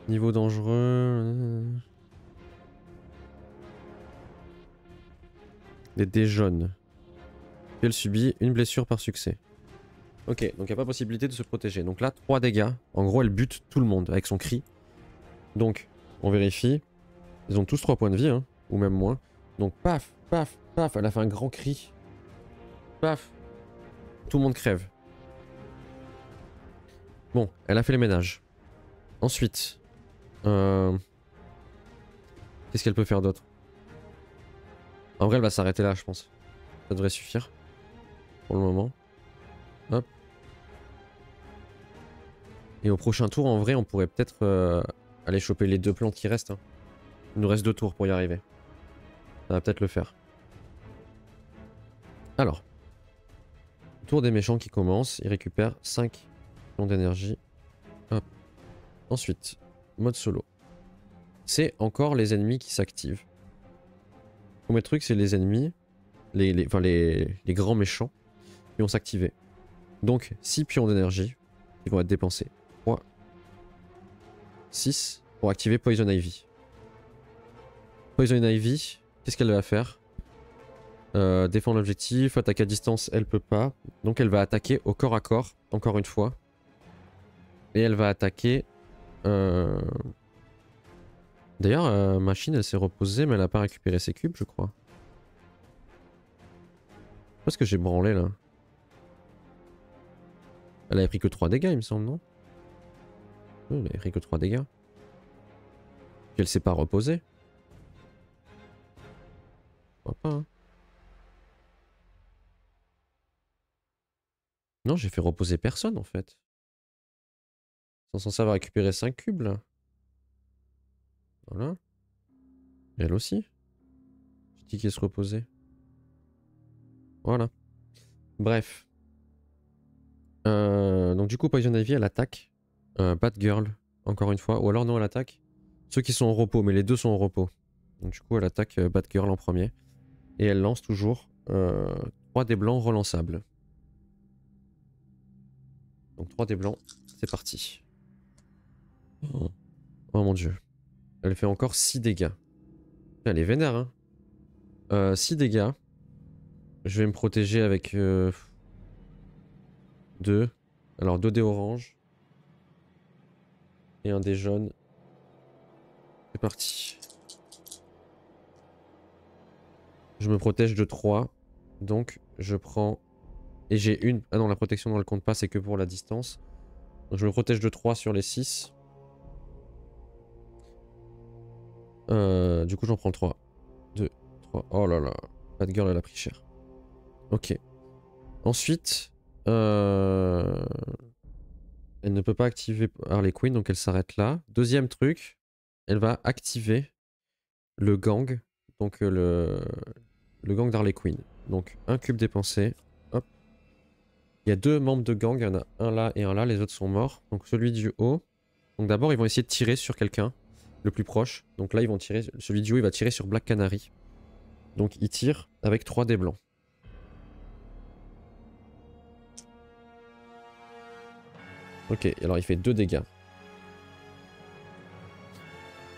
Niveau dangereux. Les dés jaunes. Elle subit une blessure par succès. Ok, donc il n'y a pas possibilité de se protéger. Donc là, 3 dégâts. En gros, elle bute tout le monde avec son cri. Donc, on vérifie. Ils ont tous 3 points de vie, hein, ou même moins. Donc, paf, paf, paf. Elle a fait un grand cri. Paf. Tout le monde crève. Bon, elle a fait les ménages. Ensuite, qu'est-ce qu'elle peut faire d'autre? En vrai, elle va s'arrêter là, je pense. Ça devrait suffire. Pour le moment. Hop. Et au prochain tour, en vrai, on pourrait peut-être aller choper les 2 plantes qui restent. Hein. Il nous reste 2 tours pour y arriver. Ça va peut-être le faire. Alors. Tour des méchants qui commence. Il récupère 5 pions d'énergie. Hop. Ensuite, mode solo. C'est encore les ennemis qui s'activent. Le premier truc, c'est les ennemis, les grands méchants, qui vont s'activer. Donc, 6 pions d'énergie qui vont être dépensés. 3, 6 pour activer Poison Ivy. Poison Ivy, qu'est-ce qu'elle va faire? Défendre l'objectif, attaque à distance, elle peut pas. Donc, elle va attaquer au corps à corps, encore une fois. Et elle va attaquer... D'ailleurs, Machine, elle s'est reposée, mais elle a pas récupéré ses cubes, je crois. Parce que j'ai branlé, là. Elle avait pris que 3 dégâts, il me semble, non? Oui, elle avait pris que 3 dégâts. Puis elle s'est pas reposée. Je crois pas, hein. Non, j'ai fait reposer personne, en fait. Ils sont censés avoir récupéré 5 cubes, là. Voilà. Et elle aussi. J'ai dit qu'elle se reposait. Voilà. Bref. Donc du coup, Poison Ivy, elle attaque Batgirl, encore une fois. Ou alors non, elle attaque ceux qui sont en repos, mais les deux sont en repos. Donc du coup, elle attaque Batgirl en premier. Et elle lance toujours 3 dés blancs relançables. Donc 3 dés blancs, c'est parti. Oh. Oh mon dieu. Elle fait encore 6 dégâts. Elle est vénère, hein. 6 dégâts. Je vais me protéger avec 2. Alors 2 dés orange. Et un dé jaune. C'est parti. Je me protège de 3. Donc je prends... Et j'ai une... Ah non, la protection dans le compte pas, c'est que pour la distance. Donc je me protège de 3 sur les 6. Du coup j'en prends 3. 2, 3. Oh là là. Batgirl elle a pris cher. Ok. Ensuite... Elle ne peut pas activer Harley Quinn, donc elle s'arrête là. Deuxième truc, elle va activer le gang. Donc le gang d'Harley Quinn. Donc un cube dépensé. Hop. Il y a 2 membres de gang, il y en a un là et un là, les autres sont morts. Donc celui du haut. Donc d'abord ils vont essayer de tirer sur quelqu'un, le plus proche. Donc là ils vont tirer, celui du haut il va tirer sur Black Canary. Donc il tire avec 3 dés blancs. Ok, alors il fait 2 dégâts.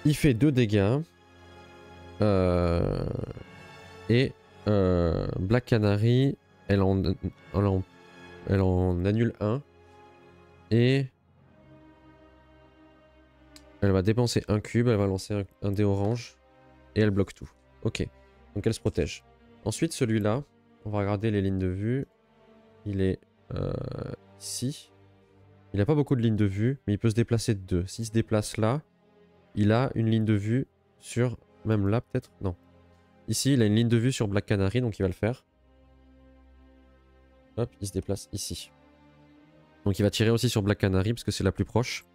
Il fait 2 dégâts. Et Black Canary, elle en annule 1. Et elle va dépenser un cube, elle va lancer un dé orange. Et elle bloque tout. Ok, donc elle se protège. Ensuite celui-là, on va regarder les lignes de vue. Il est ici. Il n'a pas beaucoup de lignes de vue, mais il peut se déplacer de 2. S'il se déplace là, il a une ligne de vue sur... Même là peut-être? Non. Ici, il a une ligne de vue sur Black Canary, donc il va le faire. Hop, il se déplace ici. Donc il va tirer aussi sur Black Canary, parce que c'est la plus proche.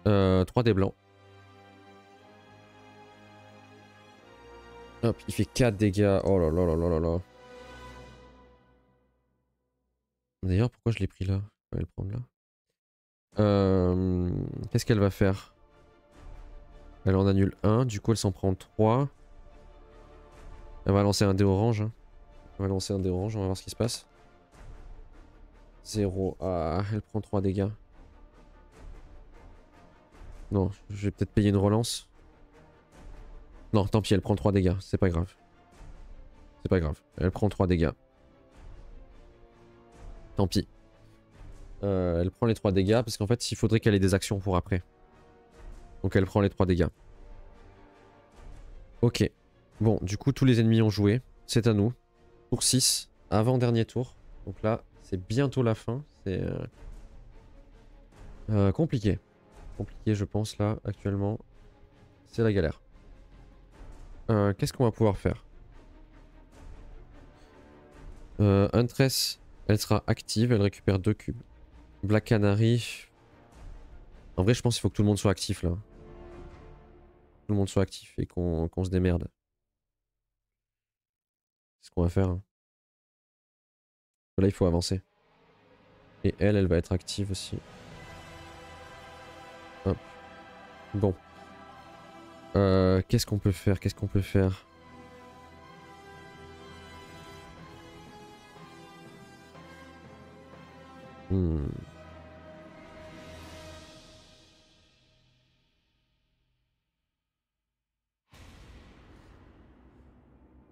3 dés blancs. Hop, il fait 4 dégâts. Oh là là là là là là. D'ailleurs, pourquoi je l'ai pris là? Je vais le prendre là. Qu'est-ce qu'elle va faire? Elle en annule 1, du coup elle s'en prend 3. Elle va lancer un dé orange. Hein. Elle va lancer un dé orange, on va voir ce qui se passe. 0. Ah, elle prend 3 dégâts. Non, je vais peut-être payer une relance. Non, tant pis, elle prend 3 dégâts, c'est pas grave. C'est pas grave, elle prend 3 dégâts. Tant pis. Elle prend les 3 dégâts parce qu'en fait il faudrait qu'elle ait des actions pour après. Donc elle prend les 3 dégâts. Ok. Bon, du coup tous les ennemis ont joué. C'est à nous. Tour 6, avant-dernier tour. Donc là, c'est bientôt la fin. C'est compliqué. Compliqué je pense là, actuellement. C'est la galère. Qu'est-ce qu'on va pouvoir faire? Huntress, elle sera active, elle récupère 2 cubes. Black Canary... En vrai je pense qu'il faut que tout le monde soit actif là. Tout le monde soit actif et qu'on se démerde. C'est ce qu'on va faire. Hein. Là il faut avancer. Et elle va être active aussi. Hop. Bon. Qu'est-ce qu'on peut faire? Qu'est-ce qu'on peut faire? Hmm.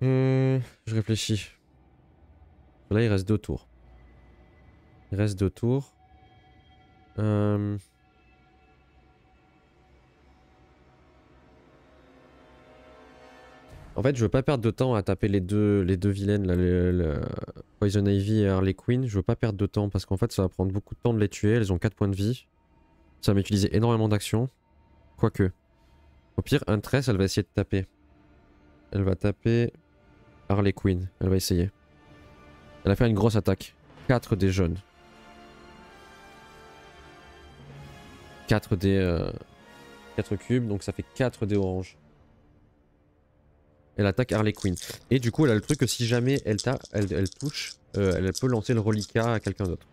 Je réfléchis. Là il reste 2 tours. Il reste 2 tours. En fait, je veux pas perdre de temps à taper les deux vilaines, là, Poison Ivy et Harley Quinn. Je veux pas perdre de temps parce qu'en fait, ça va prendre beaucoup de temps de les tuer. Elles ont 4 points de vie. Ça va m'utiliser énormément d'actions. Quoique. Au pire, Huntress, elle va essayer de taper. Elle va taper Harley Quinn. Elle va essayer. Elle va faire une grosse attaque. 4 des jaunes. 4 des... 4 cubes, donc ça fait 4 des oranges. Elle attaque Harley Quinn. Et du coup, elle a le truc que si jamais elle touche, elle peut lancer le reliquat à quelqu'un d'autre.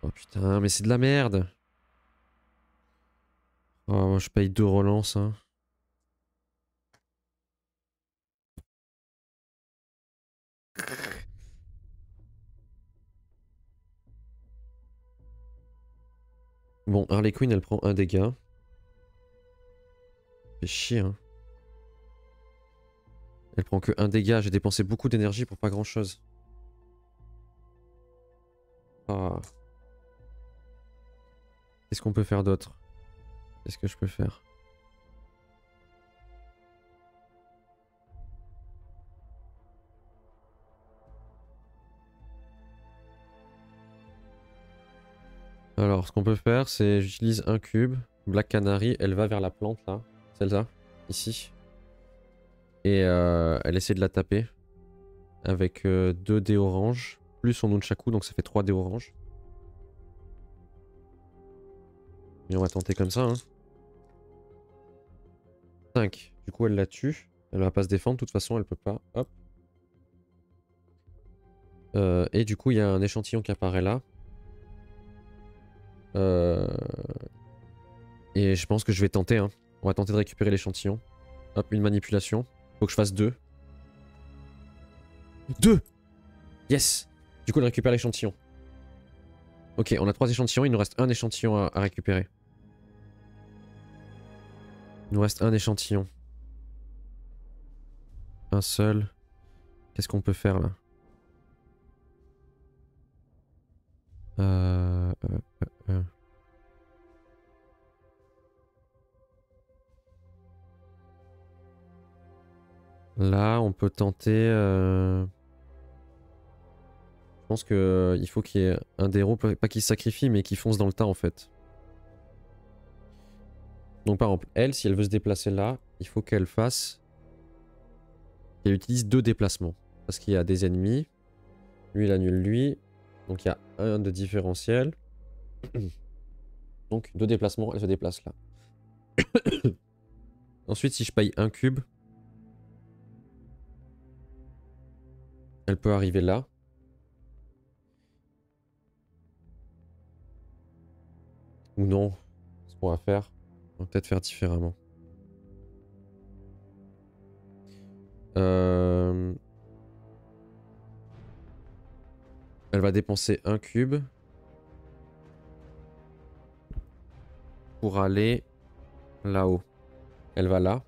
Oh putain, mais c'est de la merde. Oh, je paye 2 relances. Hein. Bon, Harley Quinn, elle prend 1 dégât. Fait chier, hein. Elle prend que 1 dégât. J'ai dépensé beaucoup d'énergie pour pas grand chose. Ah. Qu'est-ce qu'on peut faire d'autre? Qu'est-ce que je peux faire? Alors, ce qu'on peut faire, c'est j'utilise un cube. Black Canary, elle va vers la plante là. Celle-là, ici. Et elle essaie de la taper. Avec 2 dés orange. Plus son nunchaku, donc ça fait 3 dés orange. Et on va tenter comme ça. Hein. 5. Du coup, elle la tue. Elle va pas se défendre, de toute façon, elle peut pas. Hop. Et du coup, il y a un échantillon qui apparaît là. Et je pense que je vais tenter. Hein. On va tenter de récupérer l'échantillon. Hop, une manipulation. Faut que je fasse 2. 2! Yes! Du coup, elle récupère l'échantillon. Ok, on a 3 échantillons. Il nous reste un échantillon à récupérer. Il nous reste un échantillon. Un seul. Qu'est-ce qu'on peut faire là? euh, euh, euh. Là, on peut tenter... Je pense que il faut qu'il y ait un des héros, pas qu'il se sacrifie, mais qu'il fonce dans le tas en fait. Donc par exemple, elle, si elle veut se déplacer là, il faut qu'elle fasse... qu'elle utilise 2 déplacements. Parce qu'il y a des ennemis. Lui, il annule lui. Donc il y a un de différentiel. Donc 2 déplacements, elle se déplace là. Ensuite, si je paye un cube, elle peut arriver là. Ou non. Ce qu'on va faire, on va peut-être faire différemment. Elle va dépenser un cube pour aller là-haut. Elle va là.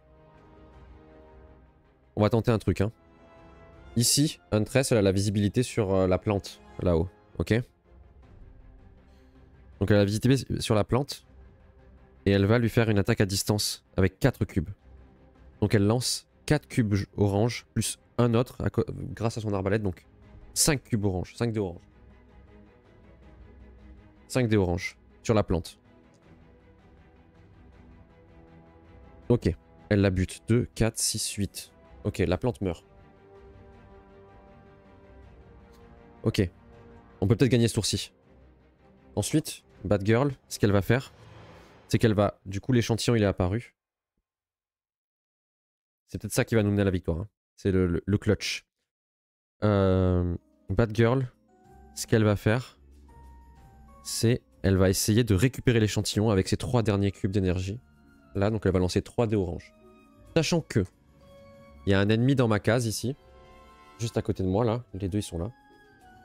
On va tenter un truc, hein. Ici, Huntress, elle a la visibilité sur la plante, là-haut. Ok? Donc elle a la visibilité sur la plante. Et elle va lui faire une attaque à distance avec 4 cubes. Donc elle lance 4 cubes orange plus un autre grâce à son arbalète. Donc 5 cubes orange, 5 dés orange. 5 dés orange sur la plante. Ok, elle la bute. 2, 4, 6, 8. Ok, la plante meurt. Ok, on peut peut-être gagner ce tour-ci. Ensuite, Bad Girl, ce qu'elle va faire, c'est qu'elle va... Du coup, l'échantillon, il est apparu. C'est peut-être ça qui va nous mener à la victoire. Hein. C'est le clutch. Bad Girl, ce qu'elle va faire, c'est... Elle va essayer de récupérer l'échantillon avec ses 3 derniers cubes d'énergie. Là, donc elle va lancer 3 dés orange. Sachant que... Il y a un ennemi dans ma case, ici. Juste à côté de moi, là. Les deux, ils sont là.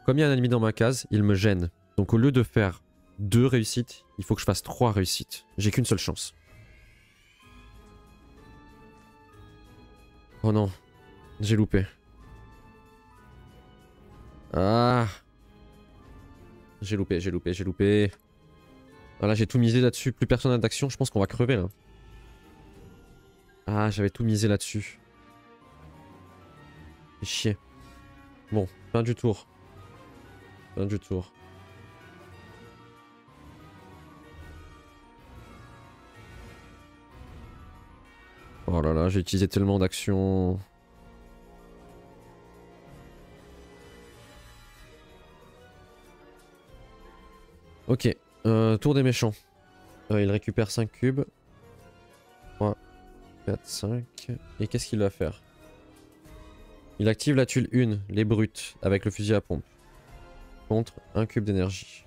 Comme il y a un ennemi dans ma case, il me gêne. Donc au lieu de faire 2 réussites, il faut que je fasse 3 réussites. J'ai qu'une seule chance. Oh non. J'ai loupé. Ah. J'ai loupé, j'ai loupé, j'ai loupé. Voilà, j'ai tout misé là-dessus. Plus personne n'a d'action. Je pense qu'on va crever, là. Ah, j'avais tout misé là-dessus. Fait chier. Bon, fin du tour. Fin du tour. Oh là là, j'ai utilisé tellement d'actions. Ok, tour des méchants. Il récupère 5 cubes. 3, 4, 5. Et qu'est-ce qu'il va faire? Il active la tuile 1, les brutes, avec le fusil à pompe. Contre 1 cube d'énergie.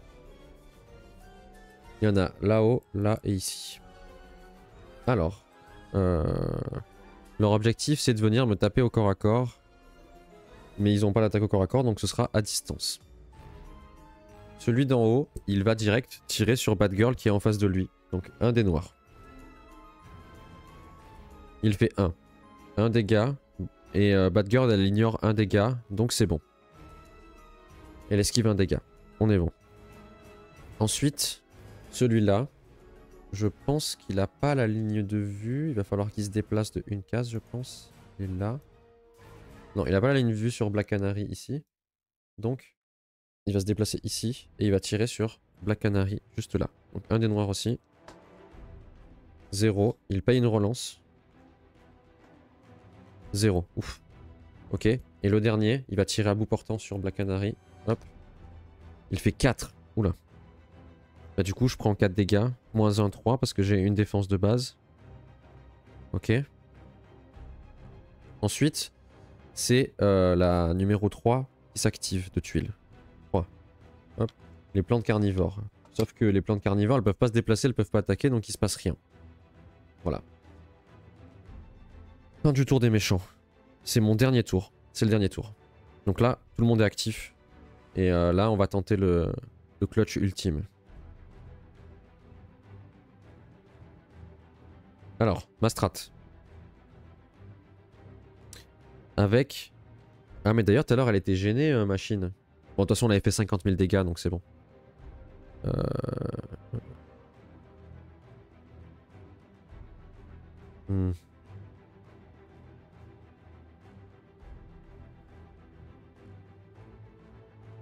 Il y en a là-haut, là et ici. Alors. Leur objectif, c'est de venir me taper au corps à corps. Mais ils n'ont pas l'attaque au corps à corps, donc ce sera à distance. Celui d'en haut, il va direct tirer sur Bad Girl qui est en face de lui. Donc un des noirs. Il fait 1. 1 dégât. Et Bad Girl, elle ignore 1 dégât, donc c'est bon. Elle esquive 1 dégât. On est bon. Ensuite, celui-là, je pense qu'il n'a pas la ligne de vue. Il va falloir qu'il se déplace de une case, je pense. Il est là. Non, il n'a pas la ligne de vue sur Black Canary ici. Donc, il va se déplacer ici et il va tirer sur Black Canary juste là. Donc un des noirs aussi. 0. Il paye une relance. 0. Ouf. Ok. Et le dernier, il va tirer à bout portant sur Black Canary. Hop. Il fait 4. Oula. Bah, du coup, je prends 4 dégâts. Moins 1, 3 parce que j'ai une défense de base. Ok. Ensuite, c'est la numéro 3 qui s'active de tuile. 3. Hop. Les plantes carnivores. Sauf que les plantes carnivores, elles peuvent pas se déplacer, elles peuvent pas attaquer, donc il se passe rien. Voilà. Fin du tour des méchants. C'est mon dernier tour. C'est le dernier tour. Donc là, tout le monde est actif. Et là, on va tenter le clutch ultime. Alors, ma strat. Avec... Ah mais d'ailleurs, tout à l'heure, elle était gênée, machine. Bon, de toute façon, on avait fait 50 000 dégâts, donc c'est bon. Hmm.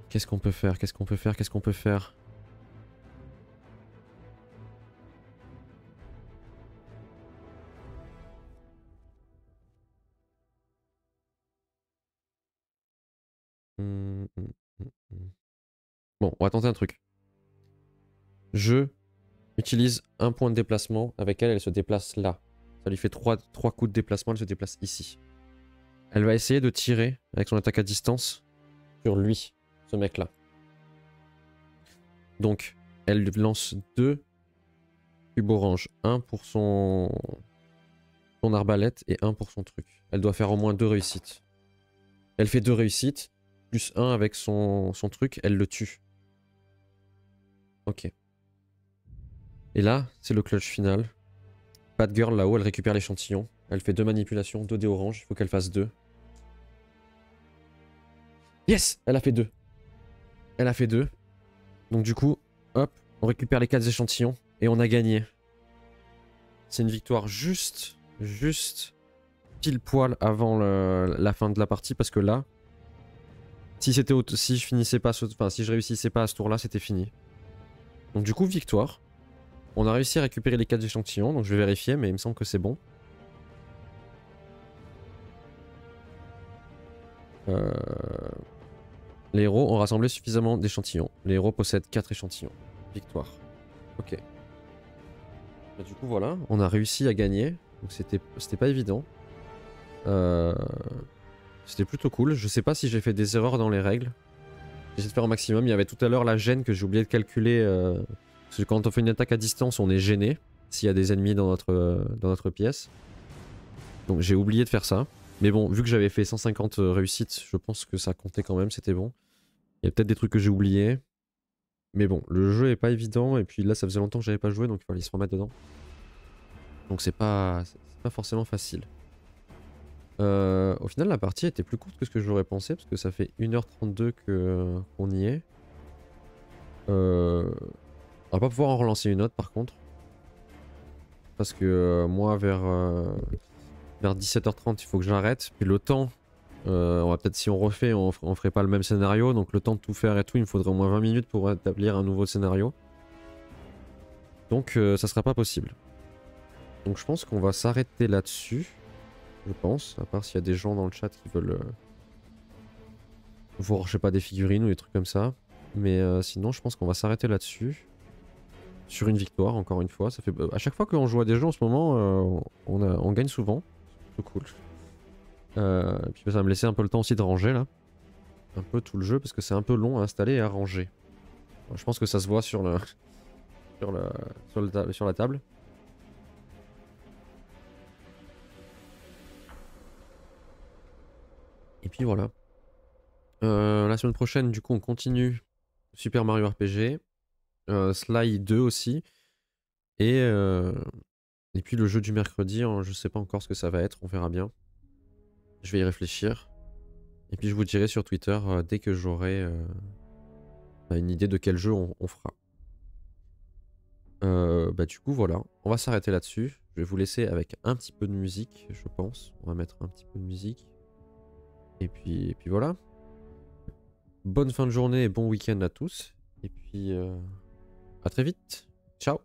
Qu'est-ce qu'on peut faire? Qu'est-ce qu'on peut faire? Qu'est-ce qu'on peut faire? Bon, on va tenter un truc. Je utilise un point de déplacement. Avec elle, elle se déplace là. Ça lui fait 3 coups de déplacement, elle se déplace ici. Elle va essayer de tirer avec son attaque à distance sur lui, ce mec-là. Donc, elle lance 2 cubes orange. Un pour son arbalète et un pour son truc. Elle doit faire au moins 2 réussites. Elle fait 2 réussites, plus 1 avec son truc, elle le tue. Ok. Et là, c'est le clutch final. Bad Girl là-haut, elle récupère l'échantillon. Elle fait 2 manipulations, 2 dés orange, il faut qu'elle fasse 2. Yes! Elle a fait 2. Elle a fait 2. Donc du coup, hop, on récupère les 4 échantillons et on a gagné. C'est une victoire juste pile poil avant la fin de la partie parce que là, si je finissais pas, enfin si je réussissais pas à ce tour-là, c'était fini. Donc du coup, victoire. On a réussi à récupérer les 4 échantillons, donc je vais vérifier, mais il me semble que c'est bon. Les héros ont rassemblé suffisamment d'échantillons. Les héros possèdent 4 échantillons. Victoire. Ok. Bah, du coup voilà, on a réussi à gagner. Donc c'était pas évident. C'était plutôt cool. Je sais pas si j'ai fait des erreurs dans les règles. J'ai essayé de faire au maximum. Il y avait tout à l'heure la gêne que j'ai oublié de calculer. Parce que quand on fait une attaque à distance, on est gêné s'il y a des ennemis dans notre pièce. Donc j'ai oublié de faire ça. Mais bon, vu que j'avais fait 150 réussites, je pense que ça comptait quand même, c'était bon. Il y a peut-être des trucs que j'ai oubliés. Mais bon, le jeu est pas évident. Et puis là, ça faisait longtemps que j'avais pas joué, donc il fallait se remettre dedans. Donc c'est pas forcément facile. Au final, la partie était plus courte que ce que j'aurais pensé, parce que ça fait 1h32 qu'on y est. On va pas pouvoir en relancer une autre par contre. Parce que moi, vers 17h30, il faut que j'arrête. Puis le temps, on va peut-être, si on refait, on ferait pas le même scénario. Donc le temps de tout faire et tout, il me faudrait au moins 20 minutes pour établir un nouveau scénario. Donc ça sera pas possible. Donc je pense qu'on va s'arrêter là-dessus. Je pense, à part s'il y a des gens dans le chat qui veulent voir, je sais pas, des figurines ou des trucs comme ça. Mais sinon, je pense qu'on va s'arrêter là-dessus. Sur une victoire, encore une fois. Ça fait, à chaque fois qu'on joue à des jeux en ce moment, on gagne souvent. C'est cool. Et puis ça va me laisser un peu le temps aussi de ranger là. Un peu tout le jeu, parce que c'est un peu long à installer et à ranger. Je pense que ça se voit sur la table. Et puis voilà. La semaine prochaine, du coup, on continue Super Mario RPG. Sly 2 aussi. Et puis le jeu du mercredi, hein, je sais pas encore ce que ça va être, on verra bien. Je vais y réfléchir. Et puis je vous dirai sur Twitter dès que j'aurai une idée de quel jeu on fera. Bah du coup voilà, on va s'arrêter là-dessus. Je vais vous laisser avec un petit peu de musique, je pense. On va mettre un petit peu de musique. Et puis voilà. Bonne fin de journée et bon week-end à tous. Et puis à très vite. Ciao.